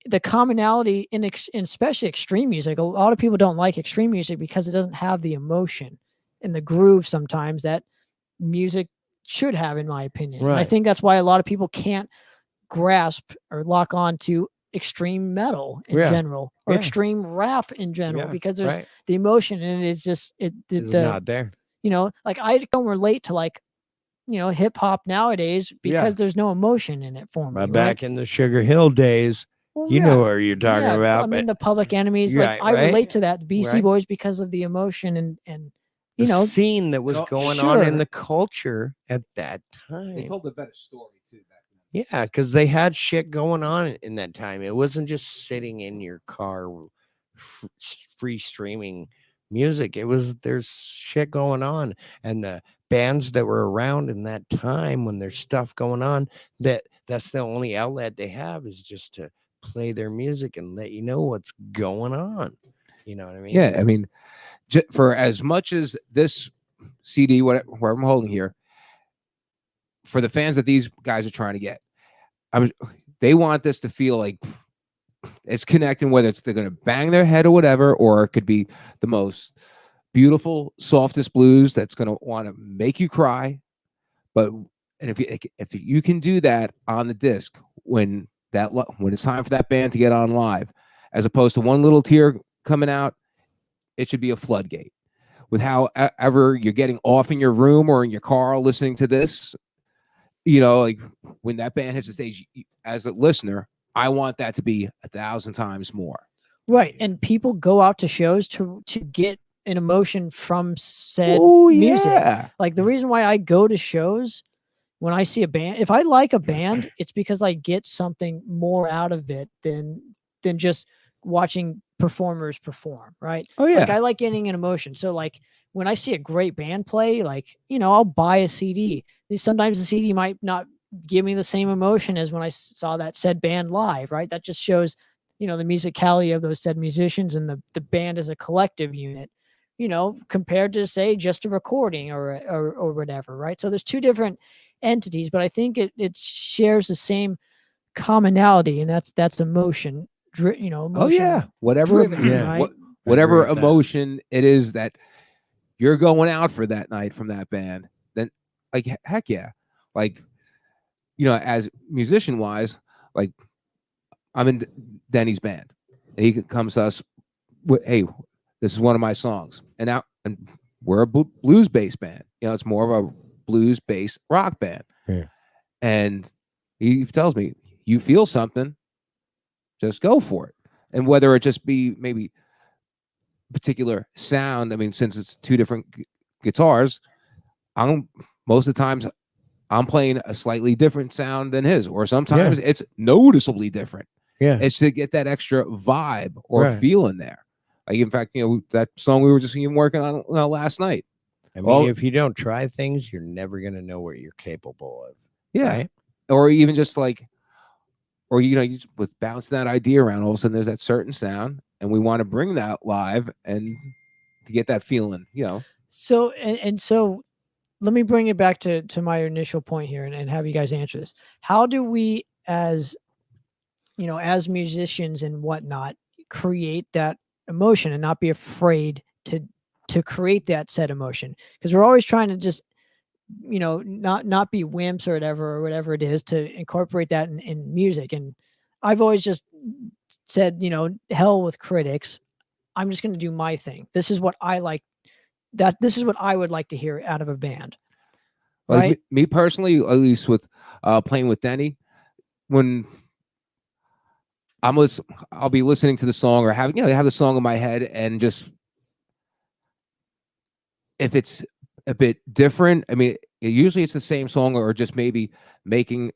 A: the commonality in especially extreme music, a lot of people don't like extreme music because it doesn't have the emotion and the groove sometimes that music should have, in my opinion. And I
B: Right.
A: think that's why a lot of people can't grasp or lock on to extreme metal in
B: Yeah.
A: general, or
B: Yeah.
A: extreme rap in general,
B: Yeah,
A: because there's
B: right.
A: the emotion, and it's just
B: It's
A: the
B: not there.
A: like I don't relate to like hip hop nowadays because
B: Yeah.
A: there's no emotion in it for me,
B: But
A: right?
B: back in the Sugar Hill days,
A: Well,
B: you know what you're talking
A: I
B: about.
A: mean,
B: But
A: the Public Enemies,
B: Yeah,
A: like I
B: right?
A: relate to that, the BC
B: Right.
A: Boys, because of the emotion and
B: the scene that was
C: know,
B: going on in
A: sure.
B: the culture at that
C: They
B: time.
C: told a better story too back then.
B: Yeah, because they had shit going on in that time. It wasn't just sitting in your car free streaming music. There's shit going on. And the bands that were around in that time when there's stuff going on, that's the only outlet they have is just to play their music and let you know what's going on. You know what I mean?
C: Yeah, I mean, for as much as this CD, where I'm holding here, for the fans that these guys are trying to get, they want this to feel like it's connecting, whether they're going to bang their head or whatever, or it could be the most beautiful, softest blues that's going to want to make you cry. But and if you can do that on the disc when it's time for that band to get on live, as opposed to one little tear coming out, it should be a floodgate. With however you're getting off in your room or in your car listening to this, like when that band hits the stage, as a listener, I want that to be 1,000 times more.
A: Right. And people go out to shows to get an emotion from said music.
C: Yeah.
A: Like the reason why I go to shows when I see a band, if I like a band, it's because I get something more out of it than just watching performers perform, right?
C: Oh, yeah.
A: Like I like getting an emotion. So like when I see a great band play, like, I'll buy a CD. Sometimes the CD might not give me the same emotion as when I saw that said band live, right? That just shows, the musicality of those said musicians and the band as a collective unit, compared to, say, just a recording or whatever, right? So there's two different entities, but I think it shares the same commonality, and that's emotion. Emotion.
C: Oh yeah, whatever.
A: driven,
B: Yeah.
A: right?
C: Whatever
B: with that.
C: emotion it is that you're going out for that night from that band, then like heck yeah. Like, as musician wise, like I'm in Denny's band, and he comes to us with, hey, this is one of my songs, and we're a blues based band. It's more of a blues based rock band.
B: Yeah.
C: And he tells me, you feel something, just go for it. And whether it just be maybe particular sound, I mean, since it's two different guitars, most of the times I'm playing a slightly different sound than his, or sometimes it's noticeably different.
B: Yeah.
C: It's to get that extra vibe or feeling there. Like, in fact, that song we were just even working on last night.
B: I mean, if you don't try things, you're never going to know what you're capable of.
C: Yeah.
B: Right?
C: Or even just like, or, you just with bouncing that idea around, all of a sudden there's that certain sound, and we want to bring that live and to get that feeling,
A: So, so let me bring it back to my initial point here and have you guys answer this. How do we, as musicians and whatnot, create that emotion and not be afraid to create that said emotion? Because we're always trying to just, not be wimps or whatever it is, to incorporate that in music. And I've always just said, hell with critics. I'm just going to do my thing. This is what I like. This is what I would like to hear out of a band.
C: Like
A: right?
C: me personally, at least with playing with Denny, when I'll be listening to the song or have the song in my head, and just if it's a bit different, I mean, usually it's the same song, or just maybe making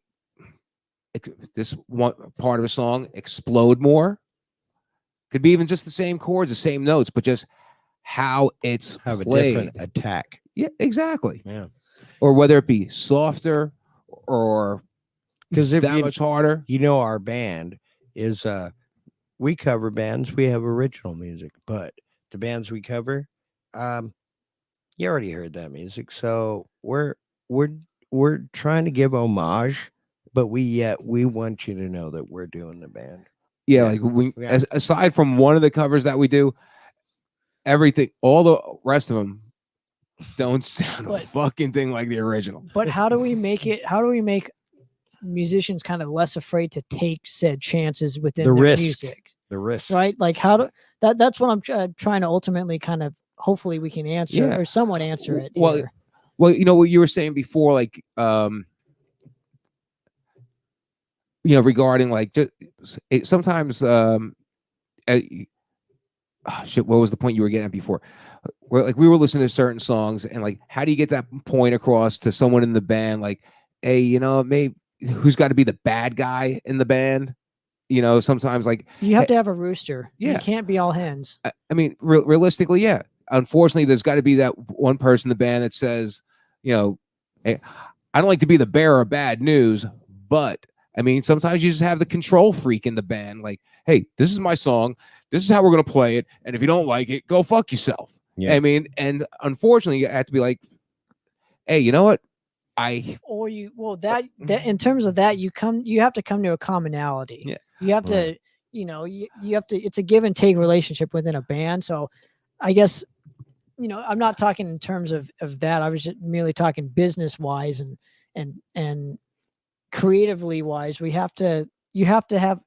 C: this one part of a song explode more. Could be even just the same chords, the same notes, but just how it's
B: Have
C: played.
B: a different attack.
C: Yeah, exactly.
B: Yeah.
C: Or whether it be softer or
B: because
C: that much harder.
B: Our band is we cover bands. We have original music, but the bands we cover, you already heard that music. So we're trying to give homage, but we want you to know that we're doing the band.
C: Yeah, like aside from one of the covers that we do, everything, all the rest of them don't sound a fucking thing like the original.
A: But how do we make musicians kind of less afraid to take said chances within their music?
B: The risk,
A: right? Like that's what I'm trying to ultimately kind of, hopefully we can answer or somewhat answer it.
C: Well, what you were saying before, like, regarding like just sometimes, shit, what was the point you were getting at before? Where like we were listening to certain songs, and like, how do you get that point across to someone in the band? Like, hey, maybe who's got to be the bad guy in the band? Sometimes like
A: you have to have a rooster.
C: Yeah,
A: you can't be all hens.
C: I mean, realistically, yeah. Unfortunately, there's got to be that one person in the band that says, hey, I don't like to be the bearer of bad news, but I mean, sometimes you just have the control freak in the band. Like, hey, this is my song. This is how we're going to play it. And if you don't like it, go fuck yourself. Yeah. I mean, and unfortunately, you have to be like, hey, you know what?
A: That in terms of that, you have to come to a commonality.
C: Yeah.
A: You have to, you have to, it's a give and take relationship within a band. So I guess, I'm not talking in terms of that. I was just merely talking business wise and creatively wise. You have to have,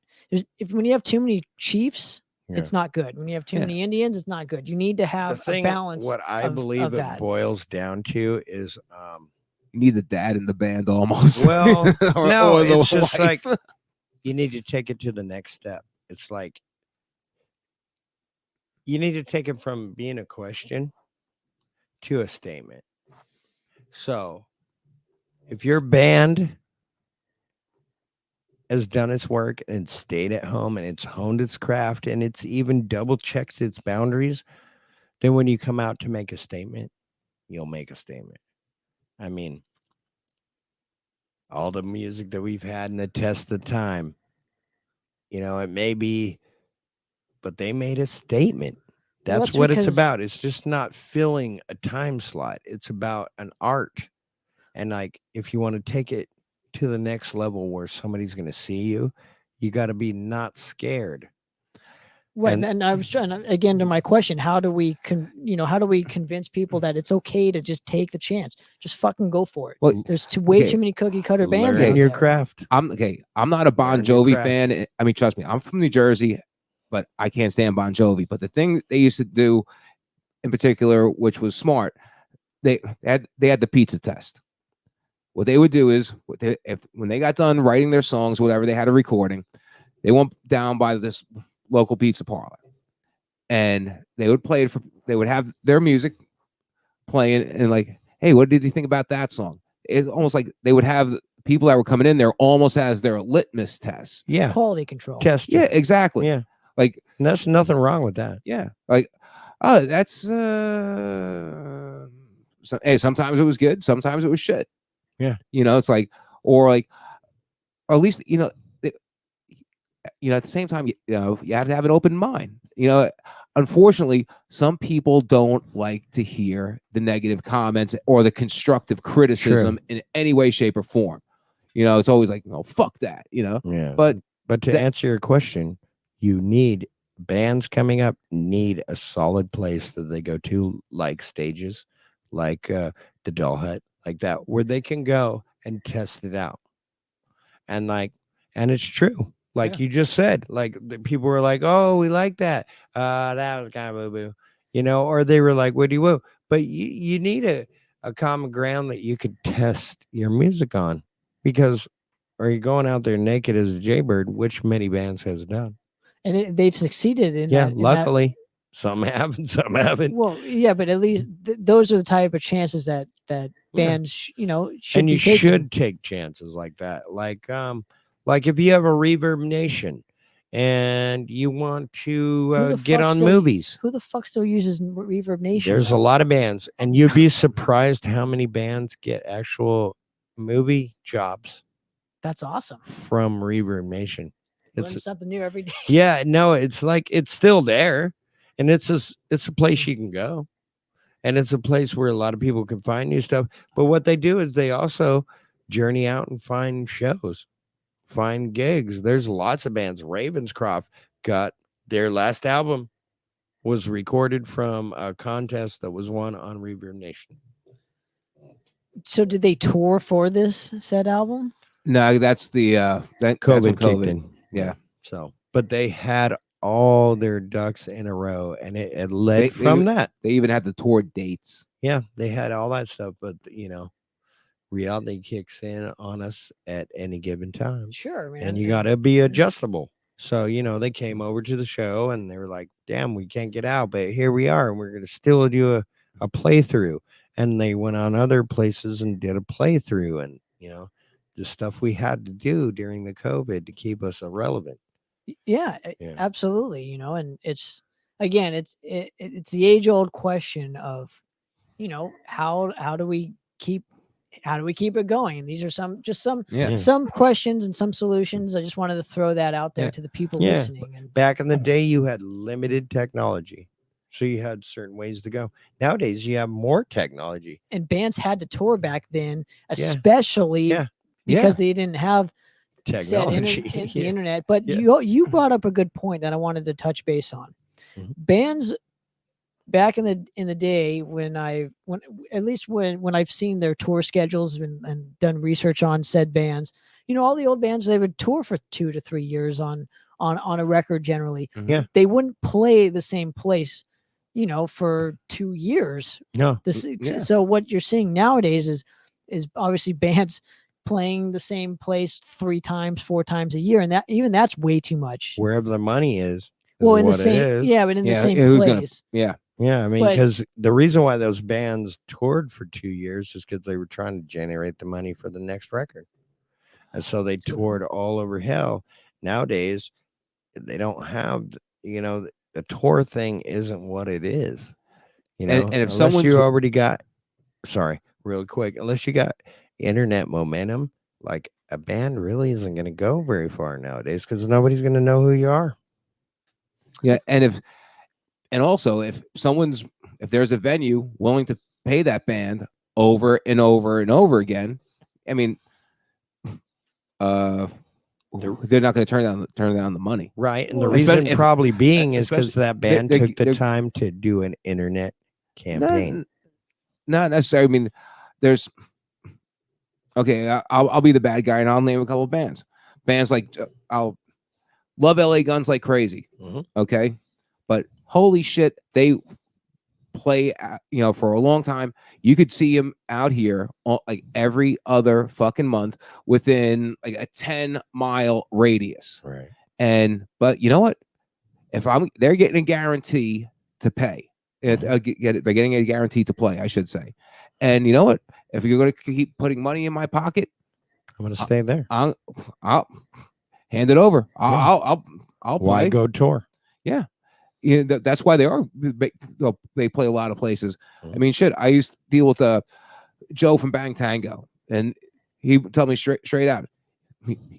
A: when you have too many chiefs, it's not good. When you have too many Indians, it's not good. You need to have a balance.
B: What I believe it boils down to is,
C: you need the dad in the band almost.
B: Well, no, it's just like you need to take it to the next step. It's like you need to take it from being a question to a statement. So if your band has done its work and stayed at home and it's honed its craft and it's even double checked its boundaries, then when you come out to make a statement, you'll make a statement. I mean, all the music that we've had in the test of time, it may be, but they made a statement. That's what it's about. It's just not filling a time slot. It's about an art. And like, if you want to take it to the next level where somebody's going to see you, you got to be not scared.
A: Right,
B: And-
A: and I was trying to, again, to my question, how do we how do we convince people that it's okay to just take the chance, just fucking go for it?
C: Well,
A: There's way
C: okay,
A: too many cookie cutter bands
B: learn
A: out
B: your
A: there.
B: craft.
C: I'm not a Bon
B: Learn your
C: Jovi
B: craft.
C: fan. I mean, trust me, I'm from New Jersey, but I can't stand Bon Jovi. But the thing they used to do in particular, which was smart, they had the pizza test. What they would do is, when they got done writing their songs, whatever, they had a recording. They went down by this local pizza parlor, and they would play it they would have their music playing, and like, hey, what did you think about that song? It's almost like they would have people that were coming in there almost as their litmus test.
B: Yeah.
A: Quality control.
B: Test.
C: Yeah, exactly.
B: Yeah.
C: Like,
B: And there's nothing wrong with that.
C: yeah, like, oh, that's hey, sometimes it was good, sometimes it was shit.
B: Yeah.
C: It's like, or like, or at least, at the same time, you have to have an open mind. Unfortunately, some people don't like to hear the negative comments or the constructive criticism in any way, shape, or form. It's always like, no, fuck that.
B: Yeah.
C: But
B: to answer your question, bands coming up need a solid place that they go to, like stages, like the Doll Hut, like that, where they can go and test it out. And it's true. Like you just said, like the people were like, "Oh, we like that. That was kind of boo boo," or they were like, "What do you woo?" But you need a common ground that you could test your music on, because are you going out there naked as a jaybird, which many bands has done.
A: And they've succeeded in
B: Yeah,
A: that.
B: luckily some have and some haven't.
A: Well, yeah, but at least those are the type of chances that bands, should
B: And
A: be
B: you
A: taking.
B: should take chances like that. Like if you have a Reverb Nation and you want to get on movies.
A: Who the fuck still uses Reverb Nation?
B: There's a lot of bands, and you'd be surprised how many bands get actual movie jobs
A: That's awesome.
B: from Reverb Nation.
A: Learn something new every day.
B: Yeah, no, it's like it's still there, and it's a place you can go, and it's a place where a lot of people can find new stuff. But what they do is they also journey out and find shows, find gigs. There's lots of bands. Ravenscroft got their last album was recorded from a contest that was won on Reverb Nation.
A: So did they tour for this said album?
C: No, that's the that
B: COVID
C: that's when
B: kicked in.
C: Yeah.
B: So, but they had all their ducks in a row, and it led from that.
C: They even had the tour dates.
B: Yeah, they had all that stuff, but reality kicks in on us at any given time.
A: Sure, man.
B: And you got to be adjustable. So, they came over to the show and they were like, damn, we can't get out, but here we are. And we're going to still do a playthrough. And they went on other places and did a playthrough, and, the stuff we had to do during the COVID to keep us relevant.
A: Yeah, absolutely. And it's, again, it's the age old question of, how do we keep it going? And these are some questions and some solutions. I just wanted to throw that out there to the people listening. And
B: back in the day, you had limited technology, so you had certain ways to go. Nowadays, you have more technology,
A: and bands had to tour back then, especially because they didn't have
B: technology,
A: the internet. But you brought up a good point that I wanted to touch base on.
B: Mm-hmm.
A: Bands back in the day, when I've seen their tour schedules and done research on said bands, all the old bands, they would tour for 2 to 3 years on a record generally.
C: Mm-hmm.
B: Yeah.
A: They wouldn't play the same place, for 2 years.
B: No.
A: So what you're seeing nowadays is obviously bands playing the same place 3 times, 4 times a year, and that's way too much.
B: Wherever the money is.
A: Well, in the same, but in the same place.
B: Yeah, I mean, because the reason why those bands toured for 2 years is because they were trying to generate the money for the next record, and so they toured all over hell. Nowadays, they don't have, the tour thing isn't what it is,
C: And if
B: unless you already got, real quick, unless you got internet momentum, like a band really isn't going to go very far nowadays because nobody's going to know who you are.
C: Yeah, and also if there's a venue willing to pay that band over and over and over again, I mean, who they're not going to turn down the money.
B: Right. And the
A: Well,
B: reason probably being is because
C: especially-
B: that band
C: they-
B: took the
C: they're-
B: time to do an internet campaign.
C: Not necessarily. I mean, there's okay. I'll be the bad guy and I'll name a couple of bands. Bands like I'll love LA Guns like crazy.
B: Mhm.
C: Okay, but holy shit, they play for a long time. You could see them out here like every other fucking month within like a 10-mile radius.
B: Right.
C: But you know what? They're getting a guarantee to pay. They're getting a guarantee to play, I should say. And you know what? If you're going to keep putting money in my pocket,
B: I'm going to stay there.
C: I'll hand it over. I'll
B: Why
C: play.
B: go tour?
C: Yeah. That's why they play a lot of places.
B: Mhm.
C: I mean, shit. I used to deal with Joe from Bang Tango, and he would tell me straight out,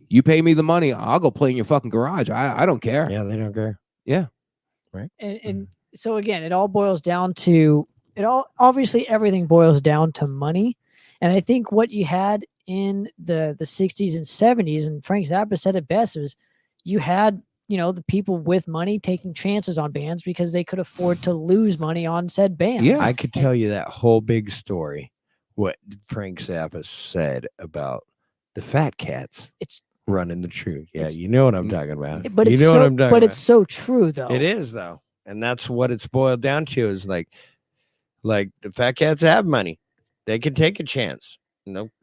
C: "You pay me the money, I'll go play in your fucking garage. I don't care."
B: Yeah, they don't care.
C: Yeah.
B: Right.
A: And so again, it all boils down to obviously everything boils down to money. And I think what you had in the 60s and 70s, and Frank Zappa said it best, was you had, the people with money taking chances on bands because they could afford to lose money on said bands.
C: Yeah.
B: I could tell you that whole big story, what Frank Zappa said about the Fat Cats.
A: It's
B: running the truth. Yeah, you know what I'm
C: Mm.
B: talking about.
A: But
B: you
A: it's
B: know
A: so,
B: what I'm talking
A: but
B: about.
A: it's so true though.
B: It is though, and that's what it's boiled down to. Is like the Fat Cats have money, they can take a chance.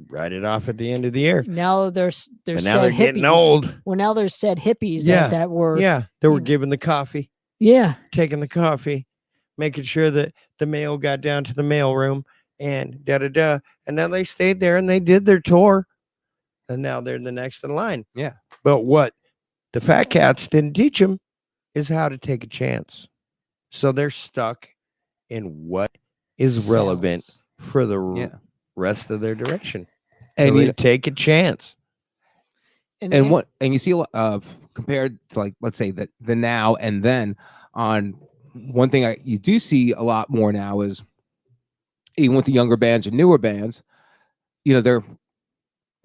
B: Write it off at the end of the year.
A: Now there's
B: But
A: said
B: now they're getting
A: hippies.
B: old.
A: Well, now there's said hippies
B: Yeah,
A: that were
B: they were
A: you know-
B: giving the coffee, taking the coffee, making sure that the mail got down to the mail room, and and now they stayed there and they did their tour, and now they're the next in line.
C: Yeah.
B: But what the Fat Cats didn't teach them is how to take a chance. So they're stuck in what is relevant
A: sells.
B: for the rest of their duration.
C: And
B: So
C: you
B: they take a chance.
A: And
C: you see a lot compared to, like, let's say that the now and then, on one thing you do see a lot more now is, even with the younger bands and newer bands, they're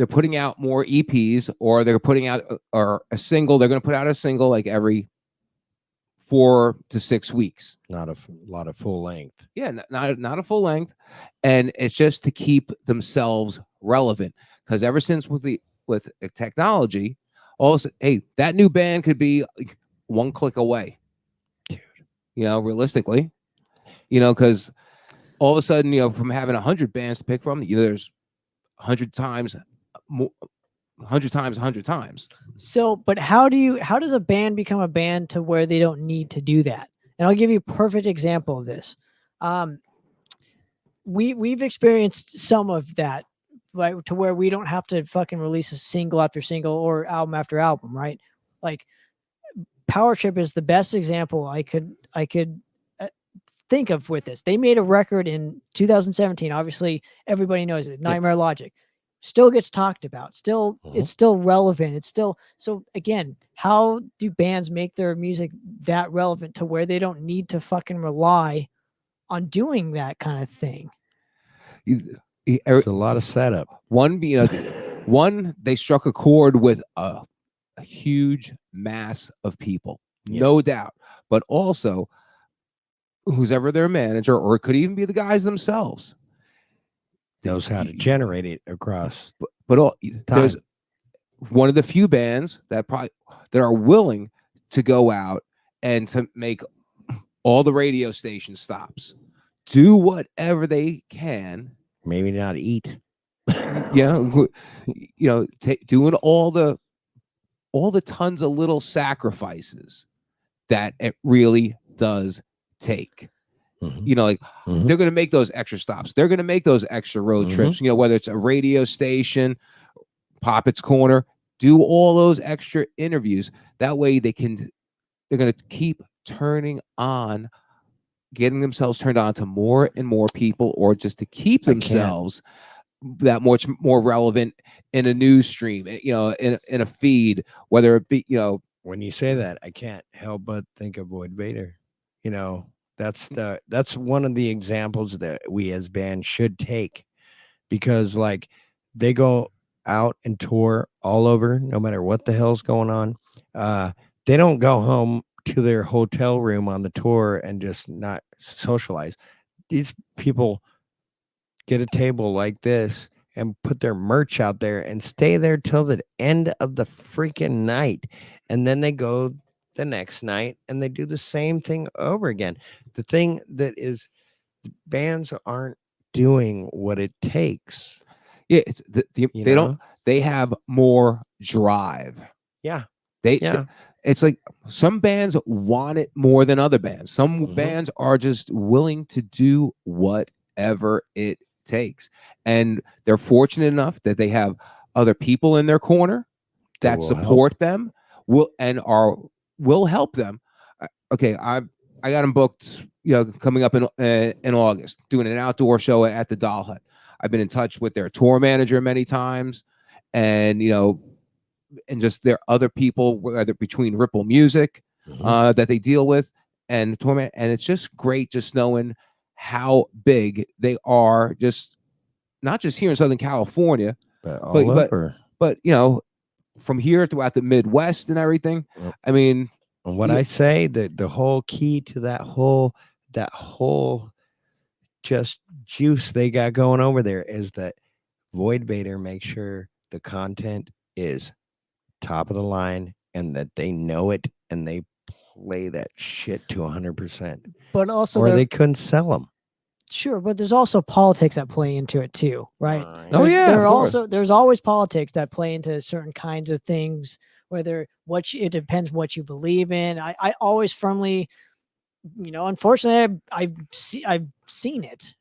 C: putting out more EPs, or they're putting out or a single. They're going to put out a single like every 4 to 6 weeks.
B: Not a lot of full length.
C: Yeah, not a full length, and it's just to keep themselves relevant. Because ever since with technology, also, hey, that new band could be like one click away.
B: Dude.
C: Realistically, because all of a sudden, from having 100 bands to pick from, there's 100 times more. 100 times.
A: So, but how does a band become a band to where they don't need to do that? And I'll give you a perfect example of this. We've experienced some of that, right? To where we don't have to fucking release a single after single or album after album, right? Like Power Trip is the best example I could think of with this. They made a record in 2017. Obviously, everybody knows it. Nightmare Logic. Still gets talked about. Still, it's still relevant. It's still so. Again, how do bands make their music that relevant to where they don't need to fucking rely on doing that kind of thing?
B: It's a lot of setup.
C: One, they struck a chord with a huge mass of people, no doubt. But also, who's ever their manager, or it could even be the guys themselves,
B: knows how to generate it across.
C: But there's one of the few bands that are willing to go out and to make all the radio station stops, do whatever they can.
B: Maybe not eat.
C: Doing all the tons of little sacrifices that it really does take.
B: Mm-hmm.
C: They're going to make those extra stops. They're going to make those extra road trips, whether it's a radio station, Poppitt's Corner, do all those extra interviews. That way they're going to keep getting themselves turned on to more and more people, or just to keep themselves that much more relevant in a news stream, in a feed, whether it be,
B: When you say that, I can't help but think of Void Vader. That's one of the examples that we as bands should take, because like they go out and tour all over, no matter what the hell's going on. They don't go home to their hotel room on the tour and just not socialize. These people get a table like this and put their merch out there and stay there till the end of the freaking night. And then they go the next night and they do the same thing over again. The thing that is, bands aren't doing what it takes.
C: Yeah, it's they don't. They have more drive.
B: Yeah.
C: It's like some bands want it more than other bands. Some bands are just willing to do whatever it takes, and they're fortunate enough that they have other people in their corner that support them, will help them. Okay, I got them booked, coming up in August, doing an outdoor show at the Doll Hut. I've been in touch with their tour manager many times, and and just their other people, whether between Ripple Music that they deal with and the tour manager, and it's just great just knowing how big they are, just not just here in Southern California,
B: but all over.
C: But from here throughout the Midwest and everything. I mean,
B: and what I say, that the whole key to that whole just juice they got going over there is that Void Vader makes sure the content is top of the line and that they know it and they play that shit to 100%.
A: But also,
B: or they couldn't sell them.
A: Sure, but there's also politics that play into it too, right? There's always politics that play into certain kinds of things. Whether it depends what you believe in. I always firmly, unfortunately, I've seen it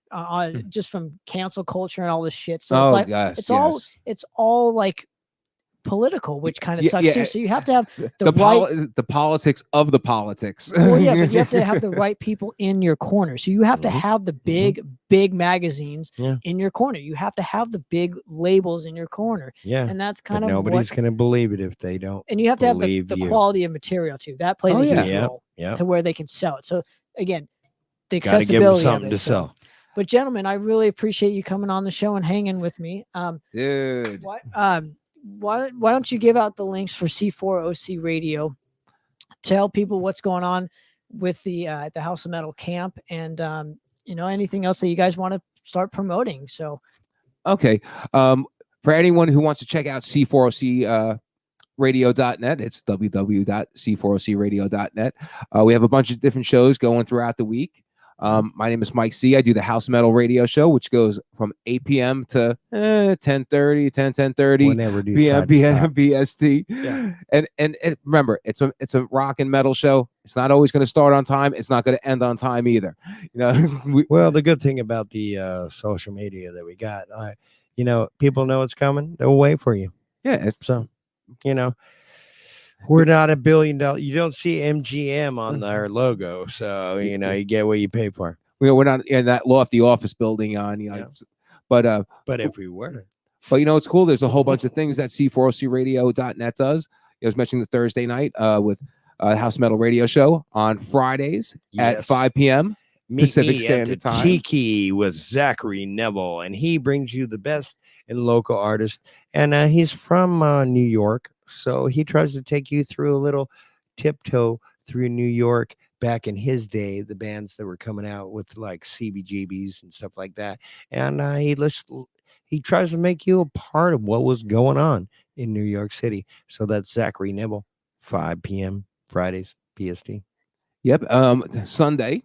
A: just from cancel culture and all this shit. So it's all like political, which kind of sucks too. So you have to have
C: the politics of the politics.
A: Well, yeah, but you have to have the right people in your corner. So you have to have the big magazines in your corner. You have to have the big labels in your corner.
B: Yeah,
A: and that's kind of
B: nobody's going to believe it if they don't.
A: And you have to have the quality of material too. That plays a huge role to where they can sell it. So again, the accessibility.
B: Gotta give them something to sell.
A: But gentlemen, I really appreciate you coming on the show and hanging with me.
C: Dude.
A: Why don't you give out the links for C4OC Radio? Tell people what's going on with the House of Metal camp, and anything else that you guys want to start promoting. So,
C: okay, for anyone who wants to check out C4OC radio.net, it's www.c4ocradio.net. We have a bunch of different shows going throughout the week. My name is Mike C. I do the House Metal Radio Show, which goes from 8 p.m. to 10:30
B: whenever
C: p.m. BST. Yeah. And remember, it's a rock and metal show. It's not always going to start on time. It's not going to end on time either.
B: Well, the good thing about the social media that we got, people know it's coming. They'll wait for you.
C: Yeah.
B: So, we're not $1 billion. You don't see MGM on our logo, so you get what you pay for.
C: We're not in that lofty office building but
B: if we were,
C: but it's cool. There's a whole bunch of things that C4OCradio.net does. I was mentioning the Thursday night with House Metal Radio Show on Fridays at 5 p.m. Pacific Standard Time.
B: Tiki with Zachary Neville, and he brings you the best in local artists, and he's from New York. So he tries to take you through a little tiptoe through New York back in his day, the bands that were coming out with like CBGBs and stuff like that. And he tries to make you a part of what was going on in New York City. So that's Zachary Nibble, 5 p.m. Fridays, PST.
C: Yep. Sunday.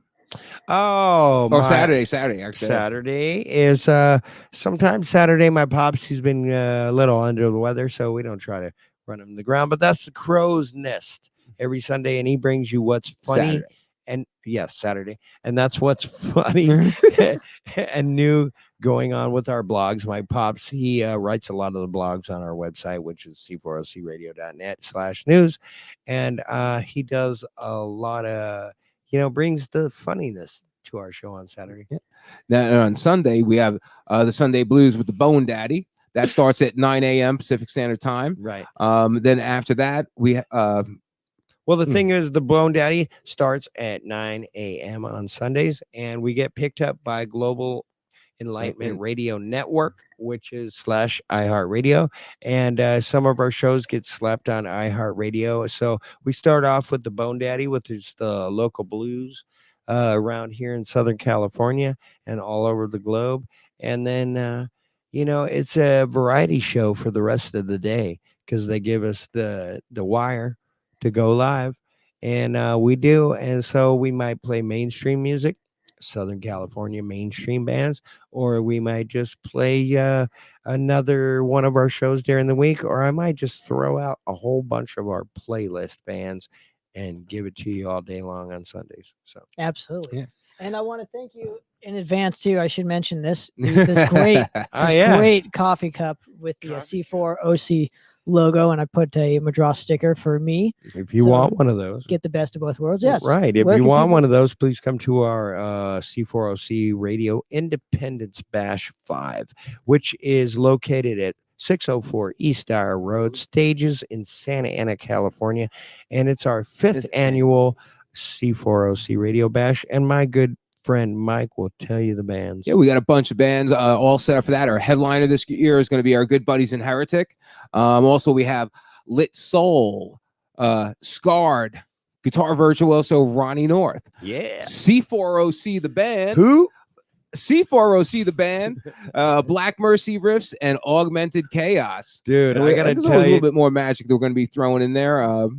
C: Saturday actually.
B: Saturday is sometimes Saturday. My pops, he's been a little under the weather, so we don't try to run him to the ground, but that's the Crow's Nest every Sunday, and he brings you what's funny Saturday, and that's what's funny and new going on with our blogs. My pops, he writes a lot of the blogs on our website, which is c4ocradio.net/news, and he does a lot of brings the funniness to our show on Saturday.
C: Now on Sunday we have the Sunday Blues with the Bone Daddy. That starts at 9 a.m. Pacific Standard Time.
B: Right.
C: Then after that, we
B: well, the thing is, the Bone Daddy starts at 9 a.m. on Sundays, and we get picked up by Global Enlightenment Radio Network, which is /iHeartRadio. And some of our shows get slapped on iHeartRadio. So we start off with the Bone Daddy, which is the local blues around here in Southern California and all over the globe. And then, it's a variety show for the rest of the day because they give us the wire to go live. And we do. And so we might play mainstream music, Southern California mainstream bands, or we might just play another one of our shows during the week, or I might just throw out a whole bunch of our playlist bands and give it to you all day long on Sundays. So
A: Absolutely.
C: Yeah.
A: And I want to thank you in advance too. I should mention this great great coffee cup with the C4OC logo, and I put a Madras sticker for me.
B: If you want one of those,
A: get the best of both worlds. Yes,
B: right. If you want one of those, please come to our C4OC Radio Independence Bash 5, which is located at 604 East Dyer Road, Stages in Santa Ana, California. And it's our 5th annual C4OC Radio Bash. And my good friend Mike will tell you the bands.
C: Yeah, we got a bunch of bands all set up for that. Our headliner this year is going to be our good buddies in Heretic. Also, we have Lit Soul, Scarred, guitar virtuoso Ronnie North.
B: Yeah.
C: C4OC the band.
B: Who?
C: C4OC the band, Black Mercy Riffs, and Augmented Chaos.
B: Dude, I gotta tell you,
C: a little bit more magic that we're going to be throwing in there.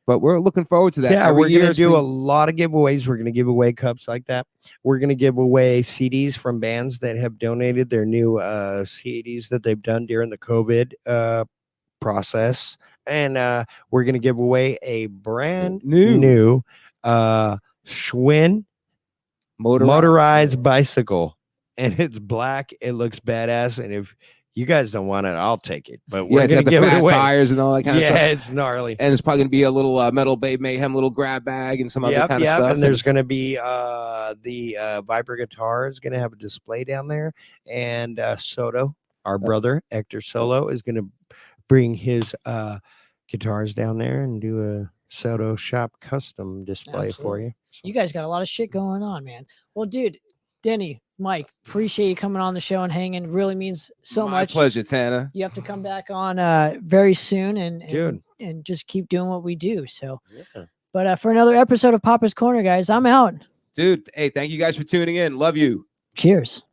C: But we're looking forward to that.
B: Yeah, we're going to do a lot of giveaways. We're going to give away cups like that. We're going to give away CDs from bands that have donated their new CDs that they've done during the COVID process. And we're going to give away a brand new Schwinn motorized bicycle. And it's black. It looks badass. And if you guys don't want it, I'll take it. But we're going to give it away.
C: Tires and all that kind of stuff.
B: Yeah, it's gnarly.
C: And there's probably going to be a little Metal Babe Mayhem little grab bag and some other kind of stuff.
B: And there's going to be the Viper guitar is going to have a display down there. And Soto, our brother, Hector Solo, is going to bring his guitars down there and do a Soto shop custom display for you. So.
A: You guys got a lot of shit going on, man. Well, dude, Denny, Mike, appreciate you coming on the show and hanging. Really means so much.
C: My pleasure, Tana.
A: You have to come back on very soon and just keep doing what we do. So, but for another episode of Poppitt's Corner, guys, I'm out.
C: Dude, hey, thank you guys for tuning in. Love you.
A: Cheers.